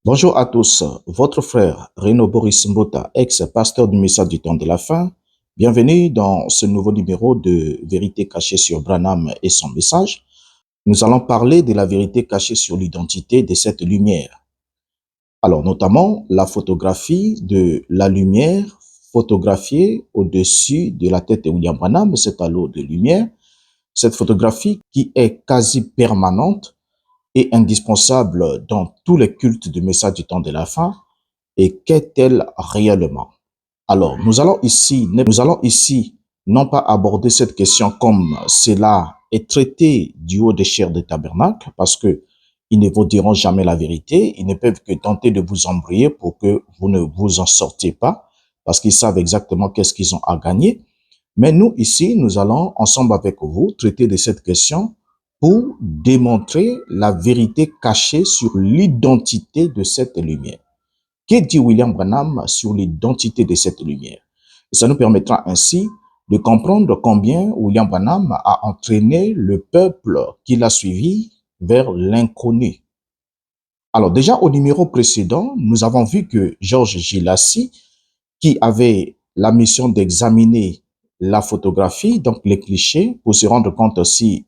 Bonjour à tous, votre frère Reno Boris Mbota, ex-pasteur du message du temps de la fin. Bienvenue dans ce nouveau numéro de Vérité cachée sur Branham et son message. Nous allons parler de la vérité cachée sur l'identité de cette lumière. Alors, notamment la photographie de la lumière photographiée au-dessus de la tête de William Branham, cet halo de lumière. Cette photographie qui est quasi permanente et indispensable dans tous les cultes du message du temps de la fin. Et qu'est-elle réellement? Alors, nous allons ici non pas aborder cette question comme cela est traité du haut des chairs des tabernacles, parce que ils ne vous diront jamais la vérité, ils ne peuvent que tenter de vous embrouiller pour que vous ne vous en sortiez pas, parce qu'ils savent exactement qu'est-ce qu'ils ont à gagner. Mais nous, ici, nous allons ensemble avec vous traiter de cette question pour démontrer la vérité cachée sur l'identité de cette lumière. Que dit William Branham sur l'identité de cette lumière? Et ça nous permettra ainsi de comprendre combien William Branham a entraîné le peuple qui l'a suivi vers l'inconnu. Alors déjà au numéro précédent, nous avons vu que George Gilassi, qui avait la mission d'examiner la photographie, donc les clichés, pour se rendre compte si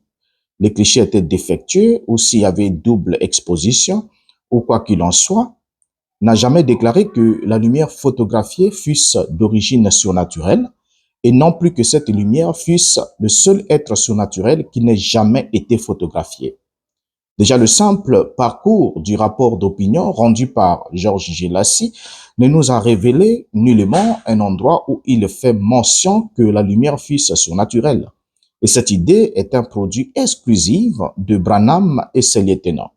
les clichés étaient défectueux ou s'il y avait double exposition ou quoi qu'il en soit, n'a jamais déclaré que la lumière photographiée fût d'origine surnaturelle et non plus que cette lumière fût le seul être surnaturel qui n'ait jamais été photographié. Déjà, le simple parcours du rapport d'opinion rendu par George Gilassi ne nous a révélé nullement un endroit où il fait mention que la lumière fût surnaturelle. Et cette idée est un produit exclusif de Branham et ses lieutenants.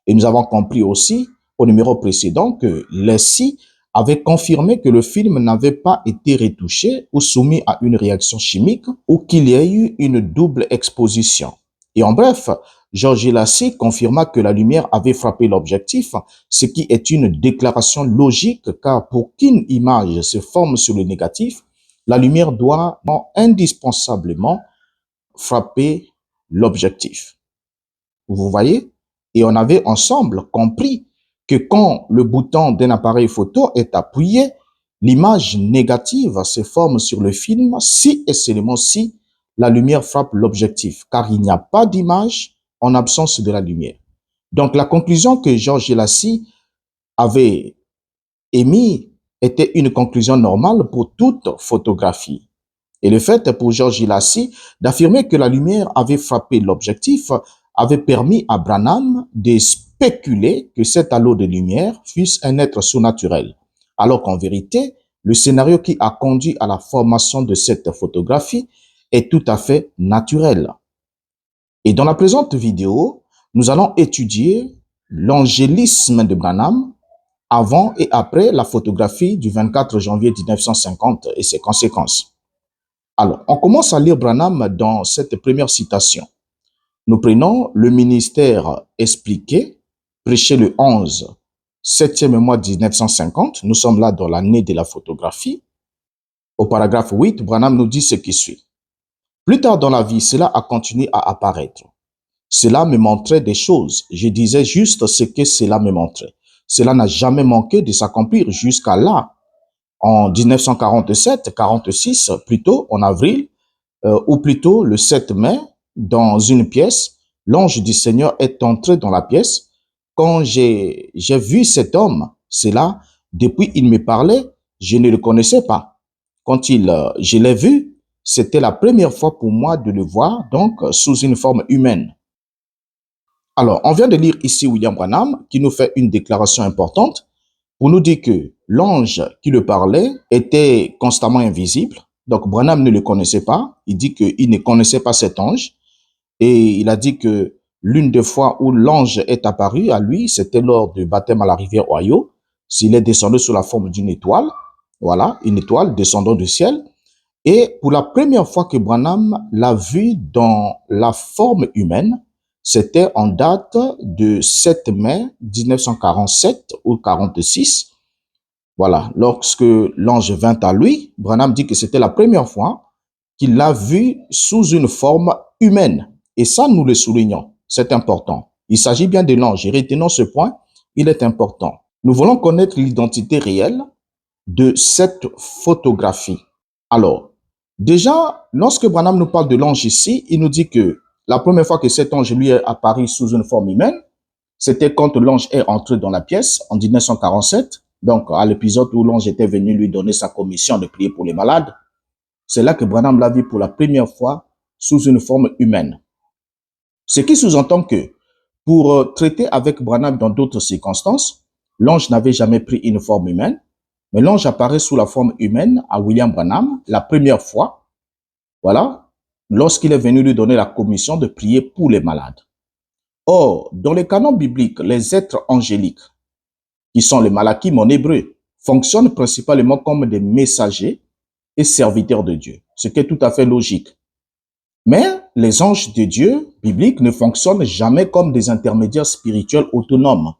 Et nous avons compris aussi au numéro précédent que Leslie avait confirmé que le film n'avait pas été retouché ou soumis à une réaction chimique ou qu'il y a eu une double exposition. Et en bref, George Lassie confirma que la lumière avait frappé l'objectif, ce qui est une déclaration logique car pour qu'une image se forme sur le négatif, la lumière doit indispensablement frapper l'objectif. Vous voyez? Et on avait ensemble compris que quand le bouton d'un appareil photo est appuyé, l'image négative se forme sur le film si et seulement si la lumière frappe l'objectif, car il n'y a pas d'image en absence de la lumière. Donc la conclusion que George Lassie avait émise était une conclusion normale pour toute photographie. Et le fait pour George Lassie d'affirmer que la lumière avait frappé l'objectif avait permis à Branham de spéculer que cet halo de lumière fût un être surnaturel, alors qu'en vérité, le scénario qui a conduit à la formation de cette photographie est tout à fait naturel. Et dans la présente vidéo, nous allons étudier l'angélisme de Branham avant et après la photographie du 24 janvier 1950 et ses conséquences. Alors, on commence à lire Branham dans cette première citation. Nous prenons le ministère expliqué, prêché le 11, 7e mois 1950. Nous sommes là dans l'année de la photographie. Au paragraphe 8, Branham nous dit ce qui suit. Plus tard dans la vie, cela a continué à apparaître. Cela me montrait des choses. Je disais juste ce que cela me montrait. Cela n'a jamais manqué de s'accomplir jusqu'à là. En 1947, 46, plutôt en avril, ou plutôt le 7 mai, dans une pièce, l'ange du Seigneur est entré dans la pièce. Quand j'ai vu cet homme, c'est là, depuis il me parlait, je ne le connaissais pas. Quand je l'ai vu, c'était la première fois pour moi de le voir, donc sous une forme humaine. Alors, on vient de lire ici William Branham qui nous fait une déclaration importante pour nous dire que l'ange qui le parlait était constamment invisible. Donc, Branham ne le connaissait pas. Il dit qu'il ne connaissait pas cet ange. Et il a dit que l'une des fois où l'ange est apparu à lui, c'était lors du baptême à la rivière Ohio. S'il est descendu sous la forme d'une étoile. Voilà, une étoile descendant du ciel. Et pour la première fois que Branham l'a vu dans la forme humaine, c'était en date de 7 mai 1947 ou 46. Voilà, lorsque l'ange vint à lui, Branham dit que c'était la première fois qu'il l'a vu sous une forme humaine. Et ça, nous le soulignons. C'est important. Il s'agit bien de l'ange. Et retenons ce point, il est important. Nous voulons connaître l'identité réelle de cette photographie. Alors, déjà, lorsque Branham nous parle de l'ange ici, il nous dit que la première fois que cet ange lui est apparu sous une forme humaine, c'était quand l'ange est entré dans la pièce en 1947, donc à l'épisode où l'ange était venu lui donner sa commission de prier pour les malades. C'est là que Branham l'a vu pour la première fois sous une forme humaine. Ce qui sous-entend que pour traiter avec Branham dans d'autres circonstances, l'ange n'avait jamais pris une forme humaine, mais l'ange apparaît sous la forme humaine à William Branham la première fois, voilà, lorsqu'il est venu lui donner la commission de prier pour les malades. Or, dans les canons bibliques, les êtres angéliques, qui sont les malakim en hébreu, fonctionnent principalement comme des messagers et serviteurs de Dieu, ce qui est tout à fait logique. Mais les anges de Dieu bibliques ne fonctionnent jamais comme des intermédiaires spirituels autonomes.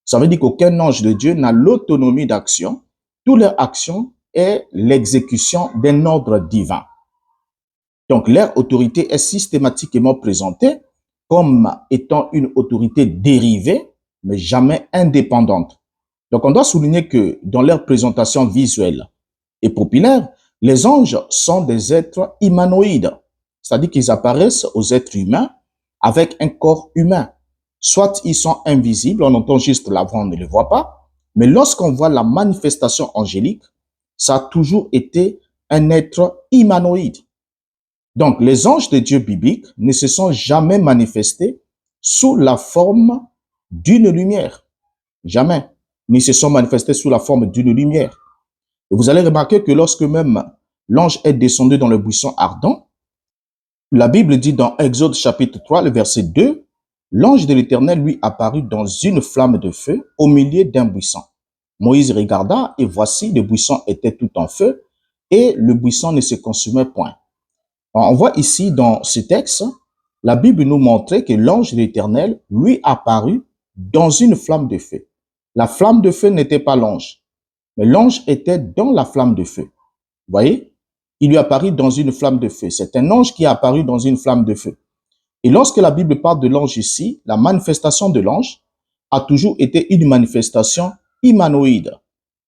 Ça veut dire qu'aucun ange de Dieu n'a l'autonomie d'action. Toute leur action est l'exécution d'un ordre divin. Donc, leur autorité est systématiquement présentée comme étant une autorité dérivée, mais jamais indépendante. Donc, on doit souligner que dans leur présentation visuelle et populaire, les anges sont des êtres humanoïdes, c'est-à-dire qu'ils apparaissent aux êtres humains avec un corps humain. Soit ils sont invisibles, on entend juste la voix, on ne les voit pas, mais lorsqu'on voit la manifestation angélique, ça a toujours été un être humanoïde. Donc, les anges de Dieu bibliques ne se sont jamais manifestés sous la forme d'une lumière. Jamais. Ils se sont manifestés sous la forme d'une lumière. Et vous allez remarquer que lorsque même l'ange est descendu dans le buisson ardent, la Bible dit dans Exode chapitre 3, le verset 2, l'ange de l'Éternel lui apparut dans une flamme de feu au milieu d'un buisson. Moïse regarda et voici, le buisson était tout en feu et le buisson ne se consumait point. On voit ici dans ce texte, la Bible nous montrait que l'ange de l'Éternel lui apparut dans une flamme de feu. La flamme de feu n'était pas l'ange, mais l'ange était dans la flamme de feu. Vous voyez? Il lui apparut dans une flamme de feu. C'est un ange qui est apparu dans une flamme de feu. Et lorsque la Bible parle de l'ange ici, la manifestation de l'ange a toujours été une manifestation humanoïde.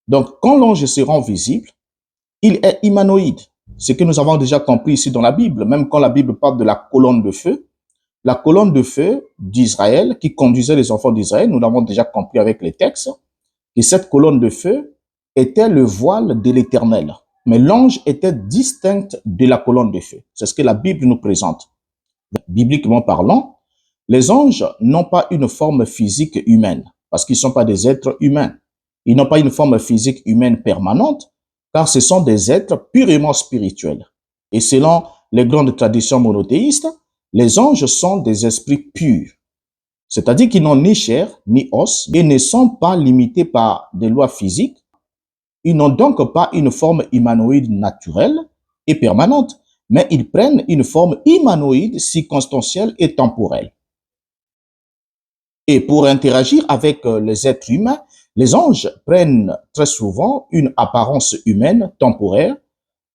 Donc, quand l'ange se rend visible, il est humanoïde. Ce que nous avons déjà compris ici dans la Bible, même quand la Bible parle de la colonne de feu d'Israël qui conduisait les enfants d'Israël, nous l'avons déjà compris avec les textes, que cette colonne de feu était le voile de l'Éternel. Mais l'ange était distinct de la colonne de feu. C'est ce que la Bible nous présente. Bibliquement parlant, les anges n'ont pas une forme physique humaine, parce qu'ils ne sont pas des êtres humains. Ils n'ont pas une forme physique humaine permanente, car ce sont des êtres purement spirituels. Et selon les grandes traditions monothéistes, les anges sont des esprits purs. C'est-à-dire qu'ils n'ont ni chair, ni os, et ne sont pas limités par des lois physiques. Ils n'ont donc pas une forme humanoïde naturelle et permanente, mais ils prennent une forme humanoïde, circonstancielle et temporelle. Et pour interagir avec les êtres humains, les anges prennent très souvent une apparence humaine temporaire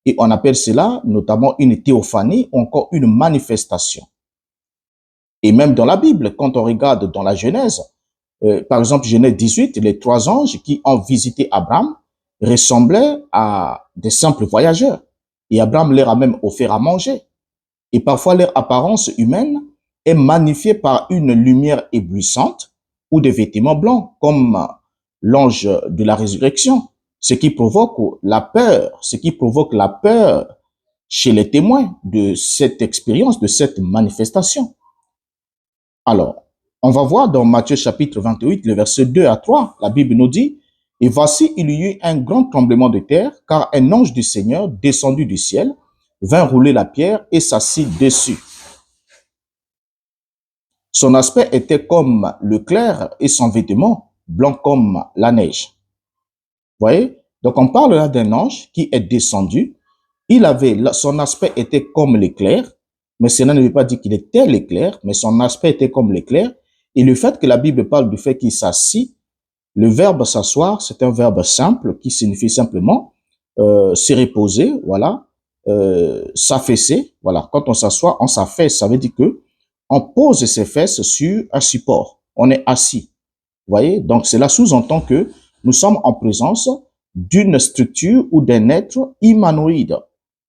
et on appelle cela notamment une théophanie ou encore une manifestation. Et même dans la Bible, quand on regarde dans la Genèse, par exemple Genèse 18, les 3 anges qui ont visité Abraham ressemblaient à des simples voyageurs. Et Abraham leur a même offert à manger. Et parfois leur apparence humaine est magnifiée par une lumière éblouissante ou des vêtements blancs, comme l'ange de la résurrection, ce qui provoque la peur chez les témoins de cette expérience, de cette manifestation. Alors, on va voir dans Matthieu chapitre 28, le verset 2 à 3, la Bible nous dit, « Et voici, il y eut un grand tremblement de terre, car un ange du Seigneur, descendu du ciel, vint rouler la pierre et s'assit dessus. Son aspect était comme le clair et son vêtement blanc comme la neige. » Vous voyez? Donc, on parle là d'un ange qui est descendu. Son aspect était comme l'éclair, mais cela ne veut pas dire qu'il était l'éclair, mais son aspect était comme l'éclair. Et le fait que la Bible parle du fait qu'il s'assit, le verbe s'asseoir, c'est un verbe simple qui signifie simplement se reposer, voilà, s'affaisser, voilà. Quand on s'assoit, on s'affaisse, ça veut dire que on pose ses fesses sur un support, on est assis, voyez, donc cela sous-entend que nous sommes en présence d'une structure ou d'un être humanoïde.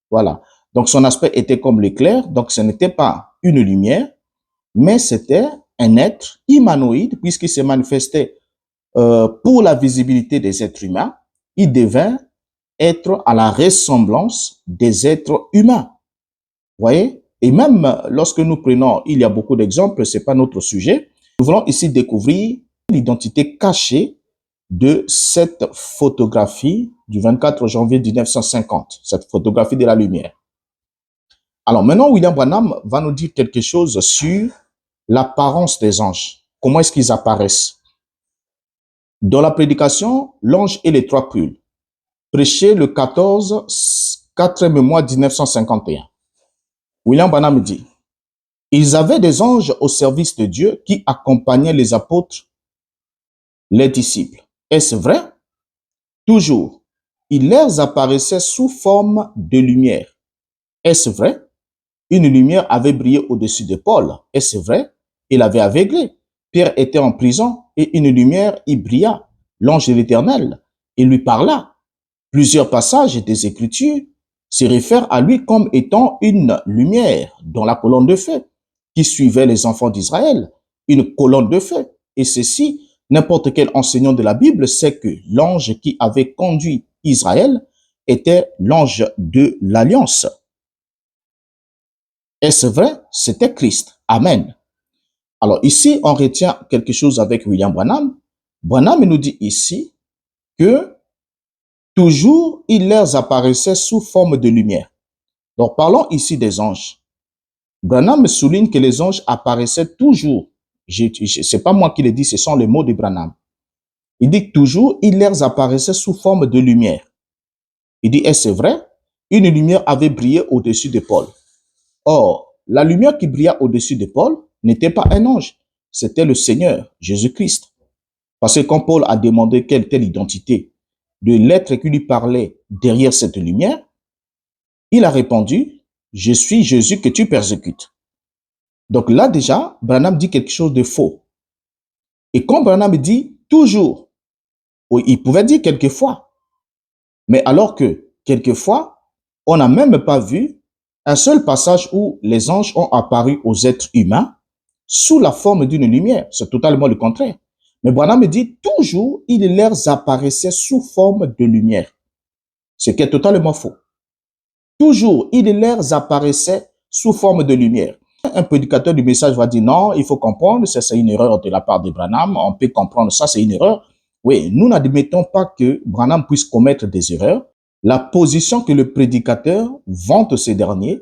Voilà. Donc son aspect était comme l'éclair, donc ce n'était pas une lumière, mais c'était un être humanoïde puisqu'il se manifestait pour la visibilité des êtres humains. Il devait être à la ressemblance des êtres humains. Vous voyez? Et même lorsque nous prenons, il y a beaucoup d'exemples, c'est pas notre sujet. Nous voulons ici découvrir l'identité cachée de cette photographie du 24 janvier 1950, cette photographie de la lumière. Alors maintenant, William Branham va nous dire quelque chose sur l'apparence des anges. Comment est-ce qu'ils apparaissent? Dans la prédication, l'ange et les trois prunes, prêché le 4e mois 1951. William Branham dit, ils avaient des anges au service de Dieu qui accompagnaient les apôtres, les disciples. Est-ce vrai? Toujours. Il leur apparaissait sous forme de lumière. Est-ce vrai? Une lumière avait brillé au-dessus de Paul. Est-ce vrai? Il avait aveuglé. Pierre était en prison et une lumière y brilla. L'ange de l'Éternel, il lui parla. Plusieurs passages des Écritures se réfèrent à lui comme étant une lumière dans la colonne de feu qui suivait les enfants d'Israël, une colonne de feu. Et ceci, n'importe quel enseignant de la Bible sait que l'ange qui avait conduit Israël était l'ange de l'Alliance. Est-ce vrai? C'était Christ. Amen. Alors ici, on retient quelque chose avec William Branham. Branham nous dit ici que toujours, il leur apparaissait sous forme de lumière. Donc parlons ici des anges. Branham souligne que les anges apparaissaient toujours. C'est pas moi qui le dis, ce sont les mots de Branham. Il dit que toujours, il leur apparaissait sous forme de lumière. Il dit, est-ce vrai? Une lumière avait brillé au-dessus de Paul. Or, la lumière qui brilla au-dessus de Paul n'était pas un ange, c'était le Seigneur, Jésus-Christ. Parce que quand Paul a demandé quelle était l'identité de l'être qui lui parlait derrière cette lumière, il a répondu, je suis Jésus que tu persécutes. Donc là déjà, Branham dit quelque chose de faux. Et quand Branham dit toujours, oui, il pouvait dire quelquefois, mais alors que quelquefois, on n'a même pas vu un seul passage où les anges ont apparu aux êtres humains sous la forme d'une lumière. C'est totalement le contraire. Mais Branham dit toujours, il leur apparaissait sous forme de lumière. Ce qui est totalement faux. Toujours, il leur apparaissait sous forme de lumière. Un prédicateur du message va dire non, il faut comprendre, ça c'est une erreur de la part de Branham, on peut comprendre ça, c'est une erreur. Oui, nous n'admettons pas que Branham puisse commettre des erreurs. La position que le prédicateur vante ces derniers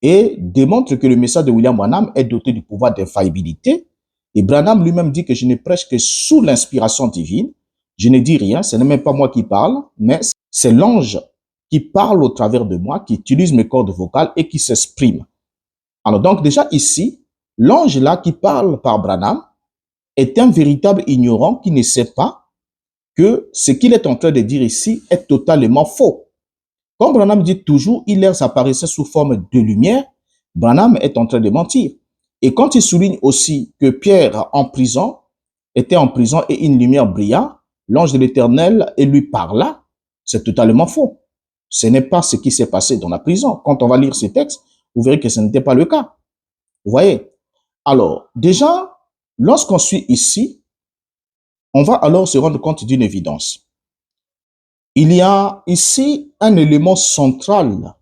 et démontre que le message de William Branham est doté du pouvoir d'infaillibilité. Et Branham lui-même dit que je ne prêche que sous l'inspiration divine. Je ne dis rien, ce n'est même pas moi qui parle, mais c'est l'ange qui parle au travers de moi, qui utilise mes cordes vocales et qui s'exprime. Alors donc déjà ici, l'ange là qui parle par Branham est un véritable ignorant qui ne sait pas que ce qu'il est en train de dire ici est totalement faux. Comme Branham dit toujours, il leur apparaissait sous forme de lumière, Branham est en train de mentir. Et quand il souligne aussi que Pierre était en prison et une lumière brilla, l'ange de l'Éternel et lui parla, c'est totalement faux. Ce n'est pas ce qui s'est passé dans la prison. Quand on va lire ces textes, vous verrez que ce n'était pas le cas. Vous voyez? Alors, déjà, lorsqu'on suit ici, on va alors se rendre compte d'une évidence. Il y a ici un élément central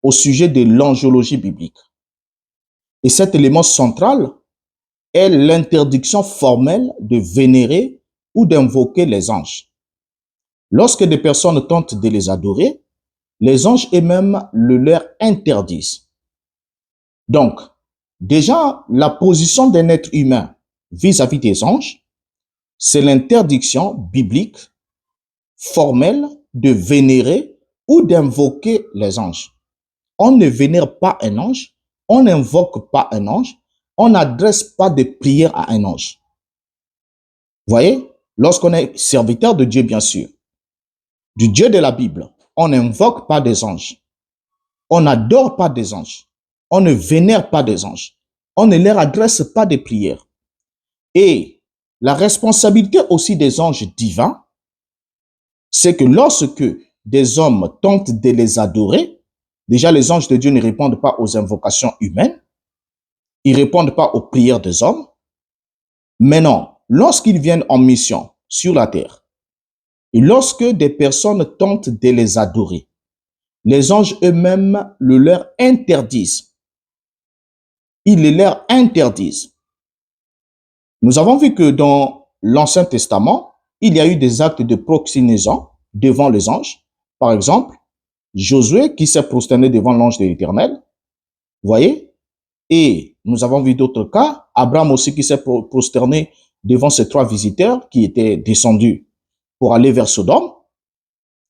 au sujet de l'angiologie biblique. Et cet élément central est l'interdiction formelle de vénérer ou d'invoquer les anges. Lorsque des personnes tentent de les adorer, les anges eux-mêmes le leur interdisent. Donc, déjà, la position d'un être humain vis-à-vis des anges, c'est l'interdiction biblique formelle de vénérer ou d'invoquer les anges. On ne vénère pas un ange, on n'invoque pas un ange, on n'adresse pas de prières à un ange. Vous voyez, lorsqu'on est serviteur de Dieu, bien sûr, du Dieu de la Bible, on n'invoque pas des anges, on n'adore pas des anges, on ne vénère pas des anges, on ne leur adresse pas de prières. Et la responsabilité aussi des anges divins, c'est que lorsque des hommes tentent de les adorer, déjà les anges de Dieu ne répondent pas aux invocations humaines, ils ne répondent pas aux prières des hommes. Maintenant, lorsqu'ils viennent en mission sur la terre, et lorsque des personnes tentent de les adorer, les anges eux-mêmes le leur interdisent. Ils le leur interdisent. Nous avons vu que dans l'Ancien Testament, il y a eu des actes de proxénétisme devant les anges. Par exemple, Josué qui s'est prosterné devant l'ange de l'Éternel, vous voyez? Et nous avons vu d'autres cas, Abraham aussi qui s'est prosterné devant ces 3 visiteurs qui étaient descendus pour aller vers Sodome.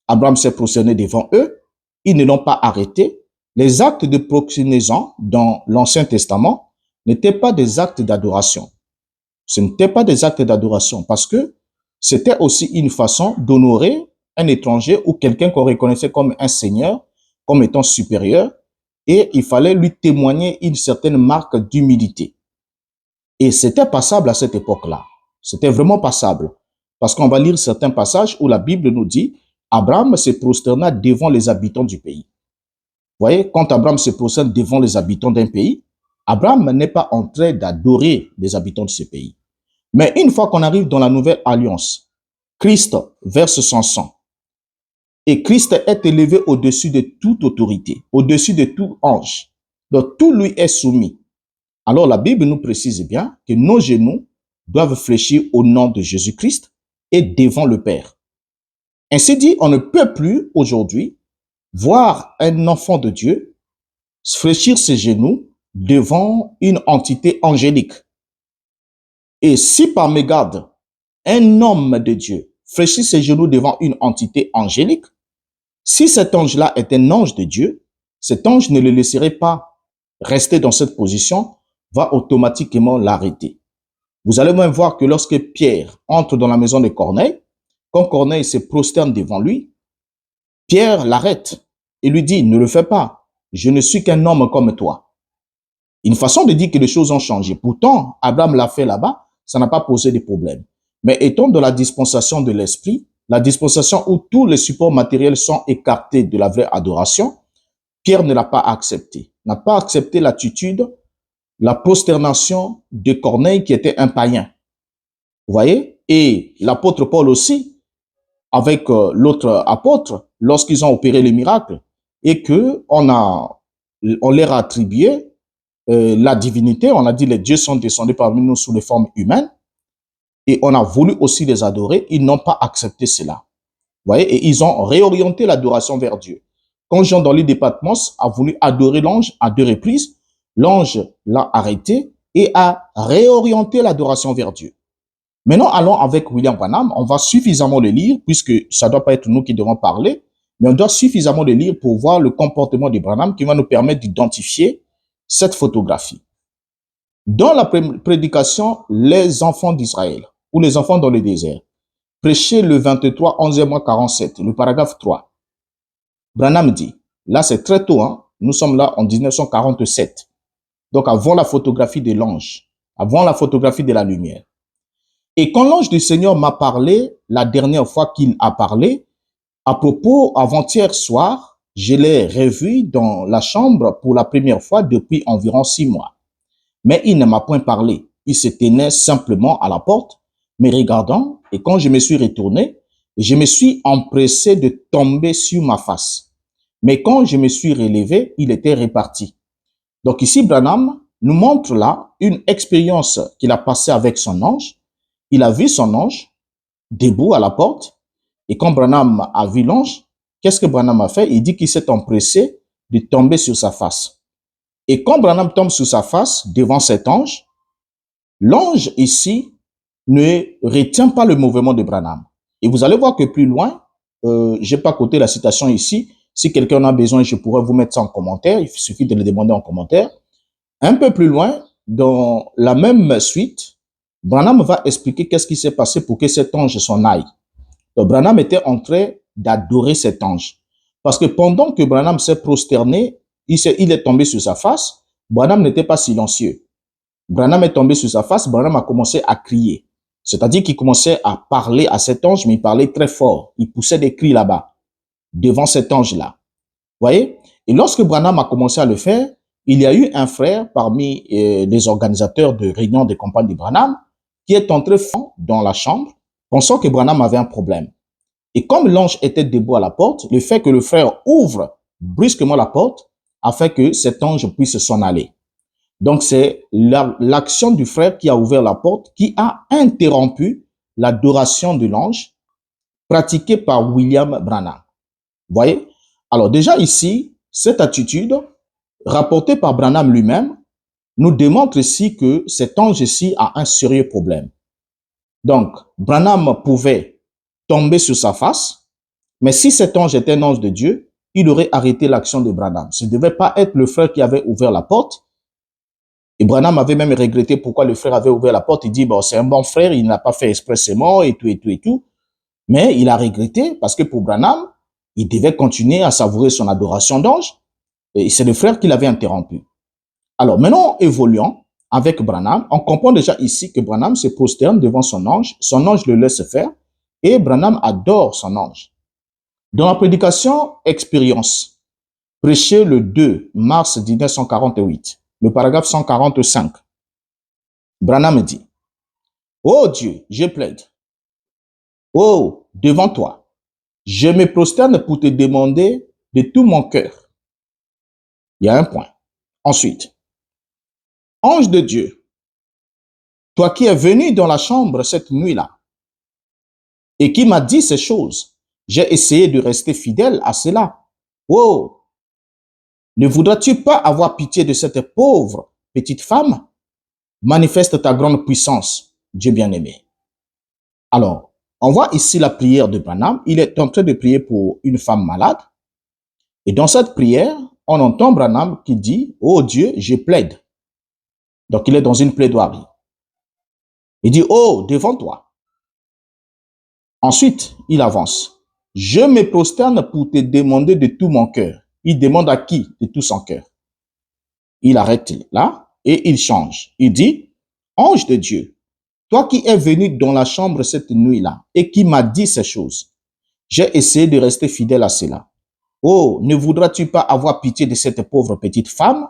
Abraham s'est prosterné devant eux, ils ne l'ont pas arrêté. Les actes de proxénétisme dans l'Ancien Testament n'étaient pas des actes d'adoration. Ce n'étaient pas des actes d'adoration parce que c'était aussi une façon d'honorer un étranger ou quelqu'un qu'on reconnaissait comme un seigneur, comme étant supérieur, et il fallait lui témoigner une certaine marque d'humilité. Et c'était passable à cette époque-là. C'était vraiment passable. Parce qu'on va lire certains passages où la Bible nous dit Abraham se prosterna devant les habitants du pays. Vous voyez, quand Abraham se prosterne devant les habitants d'un pays, Abraham n'est pas en train d'adorer les habitants de ce pays. Mais une fois qu'on arrive dans la nouvelle alliance, Christ verse son sang. Et Christ est élevé au-dessus de toute autorité, au-dessus de tout ange. Donc tout lui est soumis. Alors la Bible nous précise bien que nos genoux doivent fléchir au nom de Jésus-Christ et devant le Père. Ainsi dit, on ne peut plus aujourd'hui voir un enfant de Dieu fléchir ses genoux devant une entité angélique. Et si par mégarde, un homme de Dieu fléchit ses genoux devant une entité angélique, si cet ange-là est un ange de Dieu, cet ange ne le laisserait pas rester dans cette position, va automatiquement l'arrêter. Vous allez même voir que lorsque Pierre entre dans la maison de Corneille, quand Corneille se prosterne devant lui, Pierre l'arrête et lui dit, ne le fais pas, je ne suis qu'un homme comme toi. Une façon de dire que les choses ont changé. Pourtant, Abraham l'a fait là-bas, ça n'a pas posé de problème. Mais étant dans la dispensation de l'esprit, la dispensation où tous les supports matériels sont écartés de la vraie adoration, Pierre ne l'a pas accepté. N'a pas accepté l'attitude, la prosternation de Corneille qui était un païen. Vous voyez? Et l'apôtre Paul aussi, avec l'autre apôtre, lorsqu'ils ont opéré les miracles, et que on leur a attribué la divinité, on a dit les dieux sont descendus parmi nous sous les formes humaines, et on a voulu aussi les adorer, ils n'ont pas accepté cela. Vous voyez, et ils ont réorienté l'adoration vers Dieu. Quand Jean dans l'île de Patmos a voulu adorer l'ange à 2 reprises, l'ange l'a arrêté et a réorienté l'adoration vers Dieu. Maintenant, allons avec William Branham. On va suffisamment le lire, puisque ça ne doit pas être nous qui devons parler, mais on doit suffisamment le lire pour voir le comportement de Branham qui va nous permettre d'identifier cette photographie. Dans la prédication, les enfants d'Israël, ou les enfants dans le désert, prêché le 23, 11e mois 47, le paragraphe 3. Branham dit, là c'est très tôt, hein, nous sommes là en 1947, donc avant la photographie de l'ange, avant la photographie de la lumière. Et quand l'ange du Seigneur m'a parlé, la dernière fois qu'il a parlé, à propos, avant-hier soir, je l'ai revu dans la chambre pour la première fois depuis environ 6 mois. Mais il ne m'a point parlé. Il se tenait simplement à la porte, me regardant, et quand je me suis retourné, je me suis empressé de tomber sur ma face. Mais quand je me suis relevé, il était reparti. Donc ici, Branham nous montre là une expérience qu'il a passée avec son ange. Il a vu son ange debout à la porte, et quand Branham a vu l'ange, qu'est-ce que Branham a fait? Il dit qu'il s'est empressé de tomber sur sa face. Et quand Branham tombe sur sa face devant cet ange, l'ange ici ne retient pas le mouvement de Branham. Et vous allez voir que plus loin, j'ai pas coté la citation ici. Si quelqu'un en a besoin, je pourrais vous mettre ça en commentaire. Il suffit de le demander en commentaire. Un peu plus loin, dans la même suite, Branham va expliquer qu'est-ce qui s'est passé pour que cet ange s'en aille. Donc, Branham était en train d'adorer cet ange. Parce que pendant que Branham s'est prosterné, il est tombé sur sa face, Branham n'était pas silencieux. Branham est tombé sur sa face, Branham a commencé à crier. C'est-à-dire qu'il commençait à parler à cet ange, mais il parlait très fort. Il poussait des cris là-bas, devant cet ange-là. Voyez? Et lorsque Branham a commencé à le faire, il y a eu un frère parmi les organisateurs de réunions des compagnes de Branham qui est entré dans la chambre, pensant que Branham avait un problème. Et comme l'ange était debout à la porte, le fait que le frère ouvre brusquement la porte a fait que cet ange puisse s'en aller. Donc, c'est l'action du frère qui a ouvert la porte qui a interrompu l'adoration de l'ange pratiquée par William Branham. Vous voyez? Alors, déjà ici, cette attitude, rapportée par Branham lui-même, nous démontre ici que cet ange-ci a un sérieux problème. Donc, Branham pouvait tomber sur sa face, mais si cet ange était un ange de Dieu, il aurait arrêté l'action de Branham. Ce ne devait pas être le frère qui avait ouvert la porte. Et Branham avait même regretté pourquoi le frère avait ouvert la porte. Il dit, bon, c'est un bon frère, il n'a pas fait expressément et tout, et tout, et tout. Mais il a regretté parce que pour Branham, il devait continuer à savourer son adoration d'ange. Et c'est le frère qui l'avait interrompu. Alors, maintenant, évoluons avec Branham. On comprend déjà ici que Branham se prosterne devant son ange le laisse faire et Branham adore son ange. Dans la prédication Expérience, prêchée le 2 mars 1948, le paragraphe 145, Branham dit, « Oh Dieu, je plaide. Oh, devant toi, je me prosterne pour te demander de tout mon cœur. » Il y a un point. Ensuite, « Ange de Dieu, toi qui es venu dans la chambre cette nuit-là et qui m'a dit ces choses, j'ai essayé de rester fidèle à cela. Oh, ne voudras-tu pas avoir pitié de cette pauvre petite femme? Manifeste ta grande puissance, Dieu bien-aimé. » Alors, on voit ici la prière de Branham. Il est en train de prier pour une femme malade. Et dans cette prière, on entend Branham qui dit, « Oh Dieu, je plaide. » Donc, il est dans une plaidoirie. Il dit, « Oh, devant toi. » Ensuite, il avance. « Je me prosterne pour te demander de tout mon cœur. » Il demande à qui? De tout son cœur. Il arrête là et il change. Il dit, « Ange de Dieu, toi qui es venu dans la chambre cette nuit-là et qui m'a dit ces choses, j'ai essayé de rester fidèle à cela. Oh, ne voudras-tu pas avoir pitié de cette pauvre petite femme?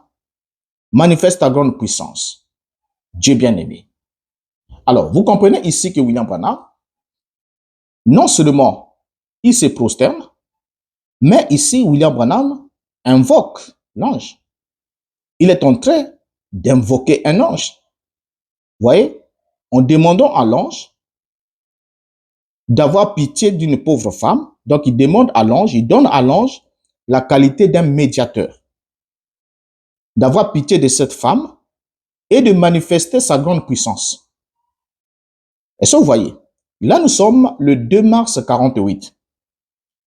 Manifeste ta grande puissance, Dieu bien-aimé. » Alors, vous comprenez ici que William Branham, non seulement il se prosterne, mais ici, William Branham invoque l'ange. Il est en train d'invoquer un ange. Vous voyez, en demandant à l'ange d'avoir pitié d'une pauvre femme, donc il demande à l'ange, il donne à l'ange la qualité d'un médiateur, d'avoir pitié de cette femme et de manifester sa grande puissance. Est-ce que vous voyez? Là, nous sommes le 2 mars 48.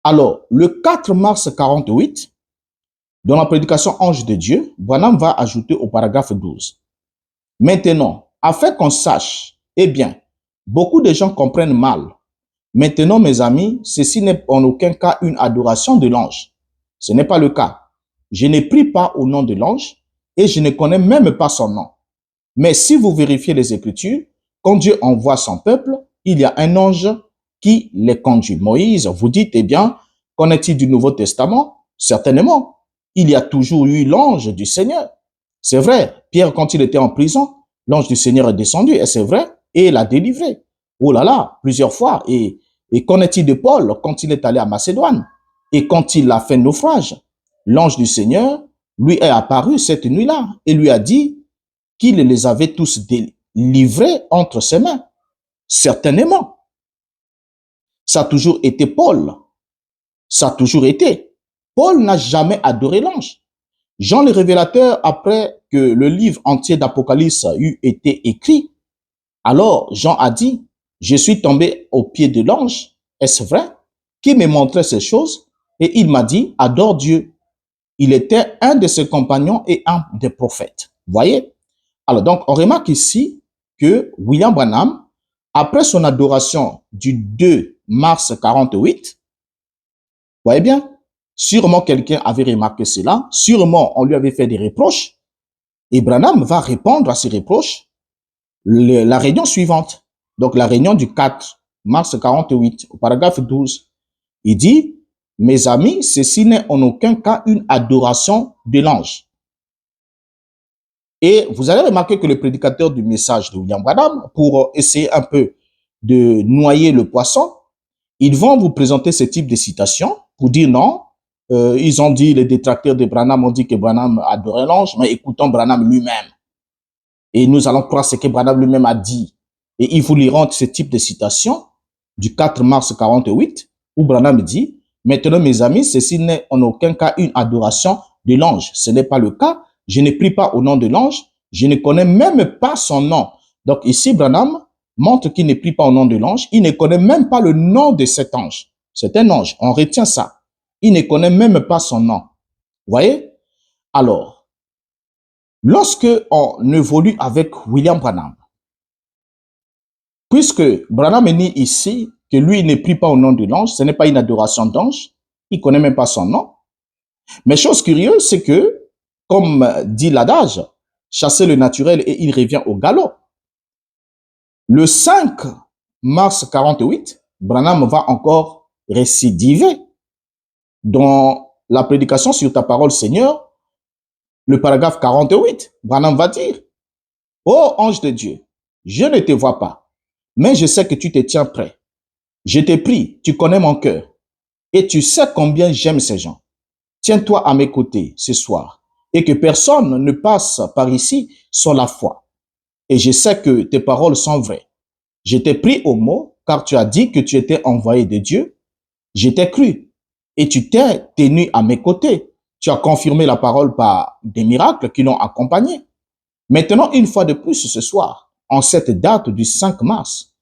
Alors, le 4 mars 48, dans la prédication Ange de Dieu, Branham va ajouter au paragraphe 12. Maintenant, afin qu'on sache, eh bien, beaucoup de gens comprennent mal. Maintenant, mes amis, ceci n'est en aucun cas une adoration de l'ange. Ce n'est pas le cas. Je ne prie pas au nom de l'ange et je ne connais même pas son nom. Mais si vous vérifiez les Écritures, quand Dieu envoie son peuple, il y a un ange qui les conduit. Moïse, vous dites, eh bien, qu'en est-il du Nouveau Testament? Certainement, il y a toujours eu l'ange du Seigneur. C'est vrai, Pierre, quand il était en prison, l'ange du Seigneur est descendu, et c'est vrai, et l'a délivré. Oh là là, plusieurs fois. Et qu'en est-il de Paul quand il est allé à Macédoine? Et quand il a fait naufrage, l'ange du Seigneur lui est apparu cette nuit-là et lui a dit qu'il les avait tous délivrés entre ses mains. Certainement. Ça a toujours été Paul. Ça a toujours été. Paul n'a jamais adoré l'ange. Jean le Révélateur, après que le livre entier d'Apocalypse eut été écrit, alors Jean a dit, « Je suis tombé aux pieds de l'ange, est-ce vrai, qui me montrait ces choses, et il m'a dit, adore Dieu. » Il était un de ses compagnons et un des prophètes. Vous voyez? Alors donc, on remarque ici que William Branham, après son adoration du 2 mars 48, vous voyez bien, sûrement quelqu'un avait remarqué cela, sûrement on lui avait fait des reproches, et Branham va répondre à ces reproches la réunion suivante. Donc, la réunion du 4 mars 48, au paragraphe 12, il dit, « Mes amis, ceci n'est en aucun cas une adoration de l'ange. » Et vous allez remarquer que le prédicateur du message de William Branham, pour essayer un peu de noyer le poisson, ils vont vous présenter ce type de citation pour dire non. Ils ont dit, les détracteurs de Branham ont dit que Branham adorait l'ange, mais écoutons Branham lui-même. Et nous allons croire ce que Branham lui-même a dit. Et ils vous liront ce type de citation du 4 mars 48, où Branham dit, « Maintenant, mes amis, ceci n'est en aucun cas une adoration de l'ange. Ce n'est pas le cas. Je ne prie pas au nom de l'ange. Je ne connais même pas son nom. » Donc ici, Branham montre qu'il ne prie pas au nom de l'ange. Il ne connaît même pas le nom de cet ange. C'est un ange. On retient ça. Il ne connaît même pas son nom. Vous voyez? Alors, lorsque on évolue avec William Branham, puisque Branham est dit ici que lui ne prie pas au nom de l'ange, ce n'est pas une adoration d'ange, il ne connaît même pas son nom. Mais chose curieuse, c'est que, comme dit l'adage, chasser le naturel et il revient au galop. Le 5 mars 48, Branham va encore récidiver dans la prédication sur ta parole, Seigneur, le paragraphe 48. Branham va dire, « Ô ange de Dieu, je ne te vois pas, mais je sais que tu te tiens prêt. Je te prie, tu connais mon cœur, et tu sais combien j'aime ces gens. Tiens-toi à mes côtés ce soir, et que personne ne passe par ici sans la foi. Et je sais que tes paroles sont vraies. Je t'ai pris au mot, car tu as dit que tu étais envoyé de Dieu. Je t'ai cru, et tu t'es tenu à mes côtés. Tu as confirmé la parole par des miracles qui l'ont accompagné. Maintenant, une fois de plus ce soir, en cette date du 5 mars,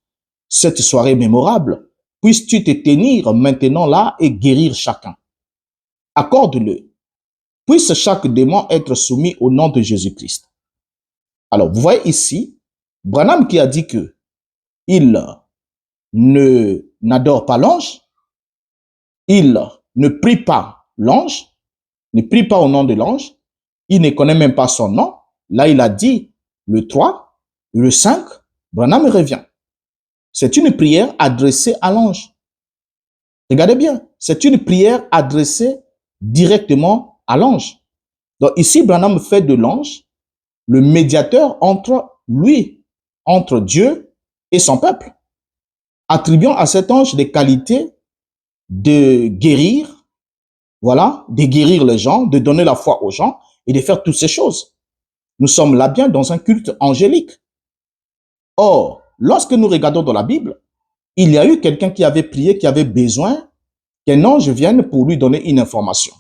cette soirée mémorable, puisses-tu te tenir maintenant là et guérir chacun. Accorde-le. Puisse chaque démon être soumis au nom de Jésus-Christ. » Alors, vous voyez ici, Branham qui a dit que il n'adore pas l'ange, il ne prie pas l'ange, ne prie pas au nom de l'ange, il ne connaît même pas son nom. Là, il a dit le 3, le 5, Branham revient. C'est une prière adressée à l'ange. Regardez bien, c'est une prière adressée directement à l'ange. Donc ici, Branham fait de l'ange le médiateur entre lui, entre Dieu et son peuple, attribuant à cet ange des qualités de guérir, voilà, de guérir les gens, de donner la foi aux gens et de faire toutes ces choses. Nous sommes là bien dans un culte angélique. Or, lorsque nous regardons dans la Bible, il y a eu quelqu'un qui avait prié, qui avait besoin qu'un ange vienne pour lui donner une information.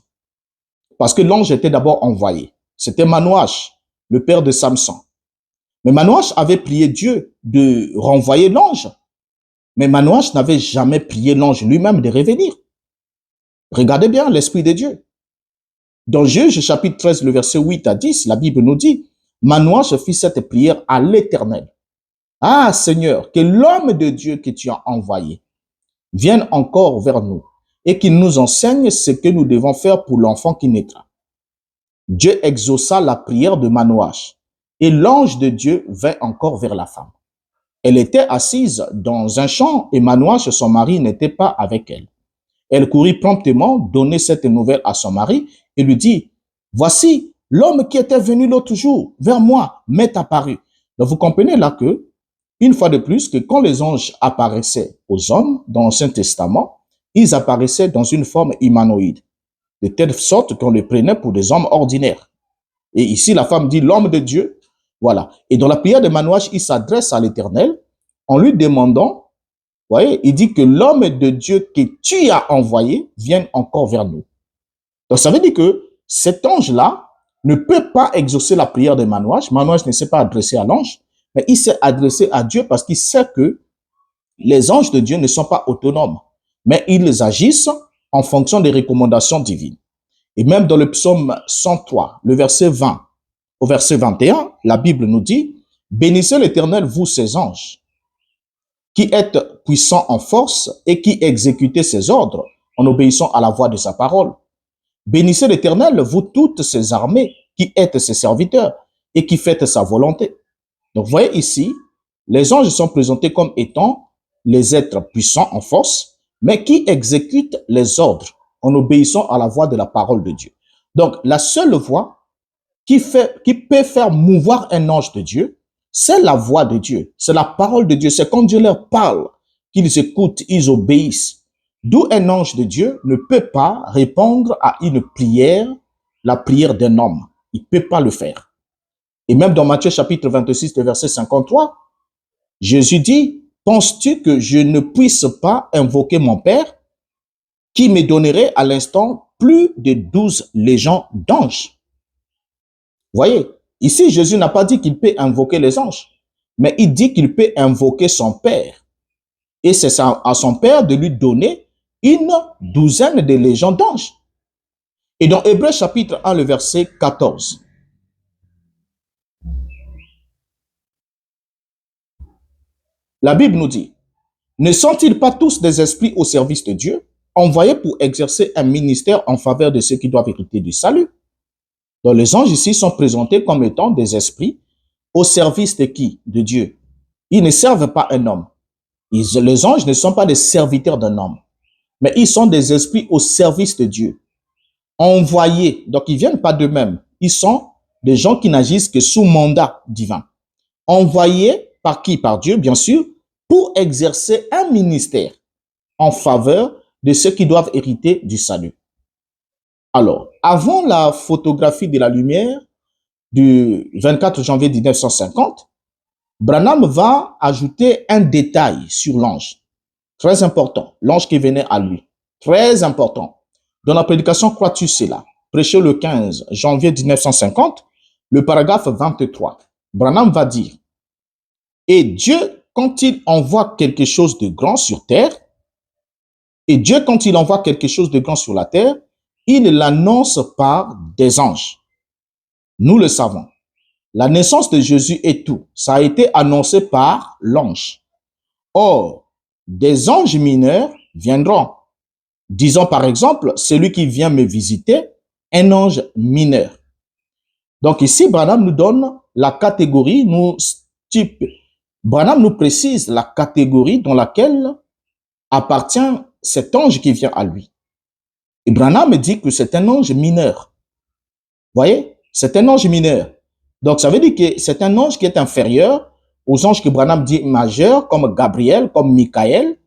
Parce que l'ange était d'abord envoyé. C'était Manoach, le père de Samson. Mais Manoach avait prié Dieu de renvoyer l'ange. Mais Manoach n'avait jamais prié l'ange lui-même de revenir. Regardez bien l'Esprit de Dieu. Dans Juge chapitre 13, le verset 8 à 10, la Bible nous dit, Manoach fit cette prière à l'Éternel. Ah Seigneur, que l'homme de Dieu que tu as envoyé vienne encore vers nous et qu'il nous enseigne ce que nous devons faire pour l'enfant qui naîtra. Dieu exauça la prière de Manoach et l'ange de Dieu vint encore vers la femme. Elle était assise dans un champ et Manoach, son mari, n'était pas avec elle. Elle courut promptement donner cette nouvelle à son mari et lui dit, « Voici, l'homme qui était venu l'autre jour vers moi m'est apparu. » Donc vous comprenez là que, une fois de plus, que quand les anges apparaissaient aux hommes dans l'Ancien Testament, ils apparaissaient dans une forme humanoïde, de telle sorte qu'on les prenait pour des hommes ordinaires. Et ici, la femme dit, l'homme de Dieu, voilà. Et dans la prière de Manoach, il s'adresse à l'Éternel en lui demandant, vous voyez, il dit que l'homme de Dieu que tu as envoyé vienne encore vers nous. Donc, ça veut dire que cet ange-là ne peut pas exaucer la prière de Manoach. Manoach ne s'est pas adressé à l'ange, mais il s'est adressé à Dieu parce qu'il sait que les anges de Dieu ne sont pas autonomes, mais ils agissent en fonction des recommandations divines. Et même dans le psaume 103, le verset 20 au verset 21, la Bible nous dit, « Bénissez l'Éternel, vous ses anges, qui êtes puissants en force et qui exécutez ses ordres en obéissant à la voix de sa parole. Bénissez l'Éternel, vous toutes ses armées, qui êtes ses serviteurs et qui faites sa volonté. » Donc, vous voyez ici, Les anges sont présentés comme étant les êtres puissants en force, mais qui exécutent les ordres en obéissant à la voix de la parole de Dieu. Donc, la seule voix qui peut faire mouvoir un ange de Dieu, c'est la voix de Dieu, c'est la parole de Dieu. C'est quand Dieu leur parle qu'ils écoutent, ils obéissent. D'où un ange de Dieu ne peut pas répondre à une prière, la prière d'un homme. Il ne peut pas le faire. Et même dans Matthieu chapitre 26, verset 53, Jésus dit, penses-tu que je ne puisse pas invoquer mon Père qui me donnerait à l'instant plus de 12 légions d'anges? Voyez, ici, Jésus n'a pas dit qu'il peut invoquer les anges, mais il dit qu'il peut invoquer son Père. Et c'est à son Père de lui donner une douzaine de légions d'anges. Et dans Hébreux chapitre 1, le verset 14, la Bible nous dit, ne sont-ils pas tous des esprits au service de Dieu, envoyés pour exercer un ministère en faveur de ceux qui doivent hériter du salut? Donc les anges ici sont présentés comme étant des esprits au service de qui? De Dieu. Ils ne servent pas un homme. Les anges ne sont pas des serviteurs d'un homme, mais ils sont des esprits au service de Dieu. Envoyés, donc ils ne viennent pas d'eux-mêmes. Ils sont des gens qui n'agissent que sous mandat divin. Envoyés par qui? Par Dieu, bien sûr, pour exercer un ministère en faveur de ceux qui doivent hériter du salut. Alors, avant la photographie de la lumière du 24 janvier 1950, Branham va ajouter un détail sur l'ange. Très important. L'ange qui venait à lui. Très important. Dans la prédication Crois-tu cela? Prêché le 15 janvier 1950, le paragraphe 23. Branham va dire, et Dieu, quand il envoie quelque chose de grand sur terre, et Dieu, quand il envoie quelque chose de grand sur la terre, il l'annonce par des anges. Nous le savons. La naissance de Jésus et tout, ça a été annoncé par l'ange. Or, des anges mineurs viendront. Disons par exemple, celui qui vient me visiter, un ange mineur. Donc ici, Branham nous donne la catégorie, Branham nous précise la catégorie dans laquelle appartient cet ange qui vient à lui. Et Branham dit que c'est un ange mineur. Voyez, c'est un ange mineur. Donc ça veut dire que c'est un ange qui est inférieur aux anges que Branham dit majeurs, comme Gabriel, comme Michael,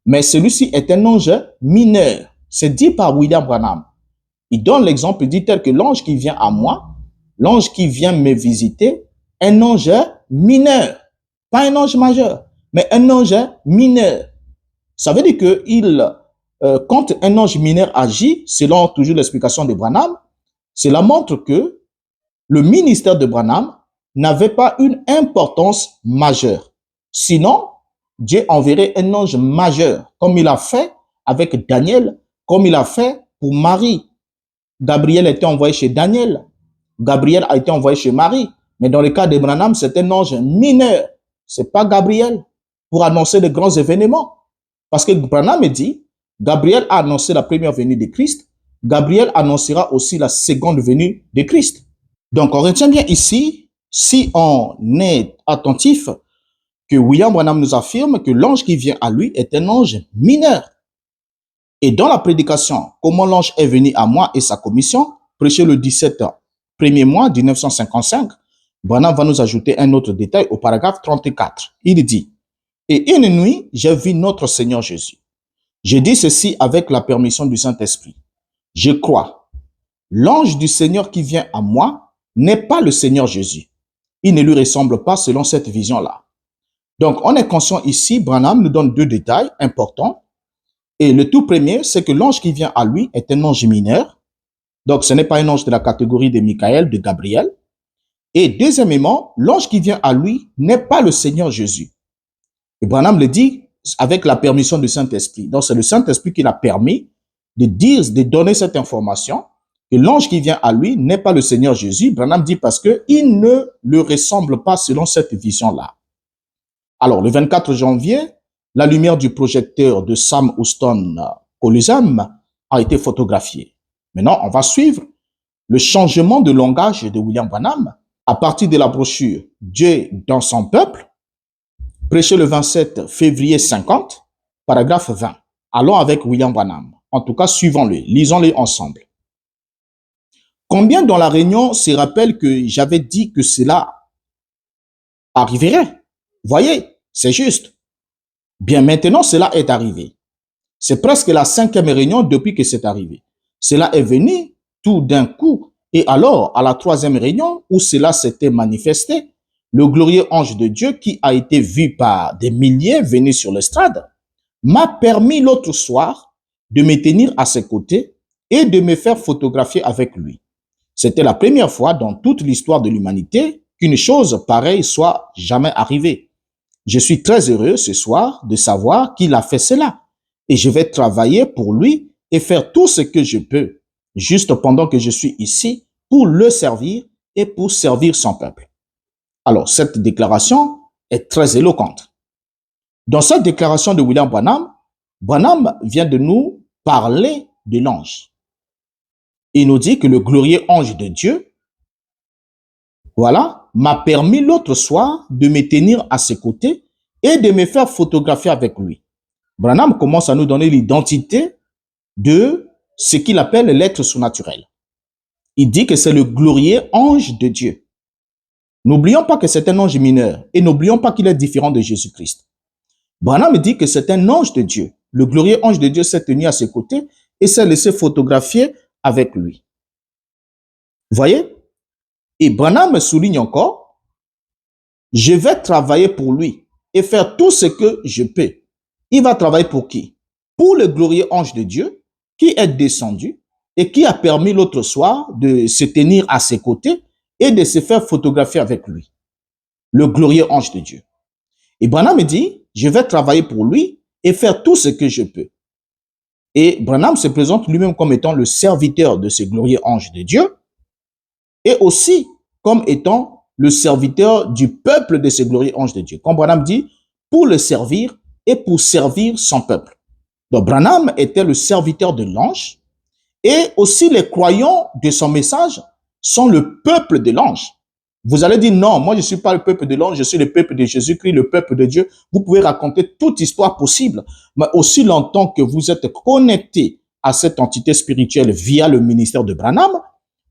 mais celui-ci est un ange mineur. C'est dit par William Branham. Il donne l'exemple, il dit tel que l'ange qui vient à moi, l'ange qui vient me visiter, un ange mineur. Pas un ange majeur, mais un ange mineur. Ça veut dire que quand un ange mineur agit, selon toujours l'explication de Branham, cela montre que le ministère de Branham n'avait pas une importance majeure. Sinon, Dieu enverrait un ange majeur, comme il a fait avec Daniel, comme il a fait pour Marie. Gabriel a été envoyé chez Daniel. Gabriel a été envoyé chez Marie. Mais dans le cas de Branham, c'est un ange mineur. C'est pas Gabriel pour annoncer de grands événements. Parce que Branham dit, Gabriel a annoncé la première venue de Christ. Gabriel annoncera aussi la seconde venue de Christ. Donc, on retient bien ici, si on est attentif, que William Branham nous affirme que l'ange qui vient à lui est un ange mineur. Et dans la prédication, comment l'ange est venu à moi et sa commission, prêché le 17 premier mois 1955, Branham va nous ajouter un autre détail au paragraphe 34. Il dit, et une nuit, j'ai vu notre Seigneur Jésus. Je dis ceci avec la permission du Saint-Esprit. Je crois, l'ange du Seigneur qui vient à moi n'est pas le Seigneur Jésus. Il ne lui ressemble pas selon cette vision-là. Donc, on est conscient ici, Branham nous donne deux détails importants. Et le tout premier, c'est que l'ange qui vient à lui est un ange mineur. Donc, ce n'est pas un ange de la catégorie de Michael, de Gabriel. Et deuxièmement, l'ange qui vient à lui n'est pas le Seigneur Jésus. Et Branham le dit avec la permission du Saint-Esprit. Donc, c'est le Saint-Esprit qui l'a permis de donner cette information, que l'ange qui vient à lui n'est pas le Seigneur Jésus. Branham dit parce qu'il ne le ressemble pas selon cette vision-là. Alors, le 24 janvier, la lumière du projecteur de Sam Houston Colusham a été photographiée. Maintenant, on va suivre le changement de langage de William Branham à partir de la brochure Dieu dans son peuple. prêché le 27 février 50, paragraphe 20. Allons avec William Branham. En tout cas, suivons-le, lisons-le ensemble. Combien dans la réunion se rappellent que j'avais dit que cela arriverait? Voyez, c'est juste. Bien maintenant, cela est arrivé. C'est presque la 5e réunion depuis que c'est arrivé. Cela est venu tout d'un coup. Et alors, à la 3e réunion où cela s'était manifesté, le glorieux ange de Dieu qui a été vu par des milliers venus sur l'estrade m'a permis l'autre soir de me tenir à ses côtés et de me faire photographier avec lui. C'était la première fois dans toute l'histoire de l'humanité qu'une chose pareille soit jamais arrivée. Je suis très heureux ce soir de savoir qu'il a fait cela et je vais travailler pour lui et faire tout ce que je peux, juste pendant que je suis ici, pour le servir et pour servir son peuple. Alors, cette déclaration est très éloquente. Dans cette déclaration de William Branham, Branham vient de nous parler de l'ange. Il nous dit que le glorieux ange de Dieu, voilà, m'a permis l'autre soir de me tenir à ses côtés et de me faire photographier avec lui. Branham commence à nous donner l'identité de ce qu'il appelle l'être surnaturel. Il dit que c'est le glorieux ange de Dieu. N'oublions pas que c'est un ange mineur et n'oublions pas qu'il est différent de Jésus-Christ. Branham dit que c'est un ange de Dieu. Le glorieux ange de Dieu s'est tenu à ses côtés et s'est laissé photographier avec lui. Voyez? Et Branham souligne encore, je vais travailler pour lui et faire tout ce que je peux. Il va travailler pour qui? Pour le glorieux ange de Dieu qui est descendu et qui a permis l'autre soir de se tenir à ses côtés et de se faire photographier avec lui. Le glorieux ange de Dieu. Et Branham dit, je vais travailler pour lui et faire tout ce que je peux. Et Branham se présente lui-même comme étant le serviteur de ce glorieux ange de Dieu et aussi comme étant le serviteur du peuple de ce glorieux ange de Dieu. Comme Branham dit, pour le servir et pour servir son peuple. Donc Branham était le serviteur de l'ange et aussi les croyants de son message sont le peuple de l'ange. Vous allez dire non, moi je ne suis pas le peuple de l'ange, je suis le peuple de Jésus-Christ, le peuple de Dieu. Vous pouvez raconter toute histoire possible, mais aussi longtemps que vous êtes connecté à cette entité spirituelle via le ministère de Branham,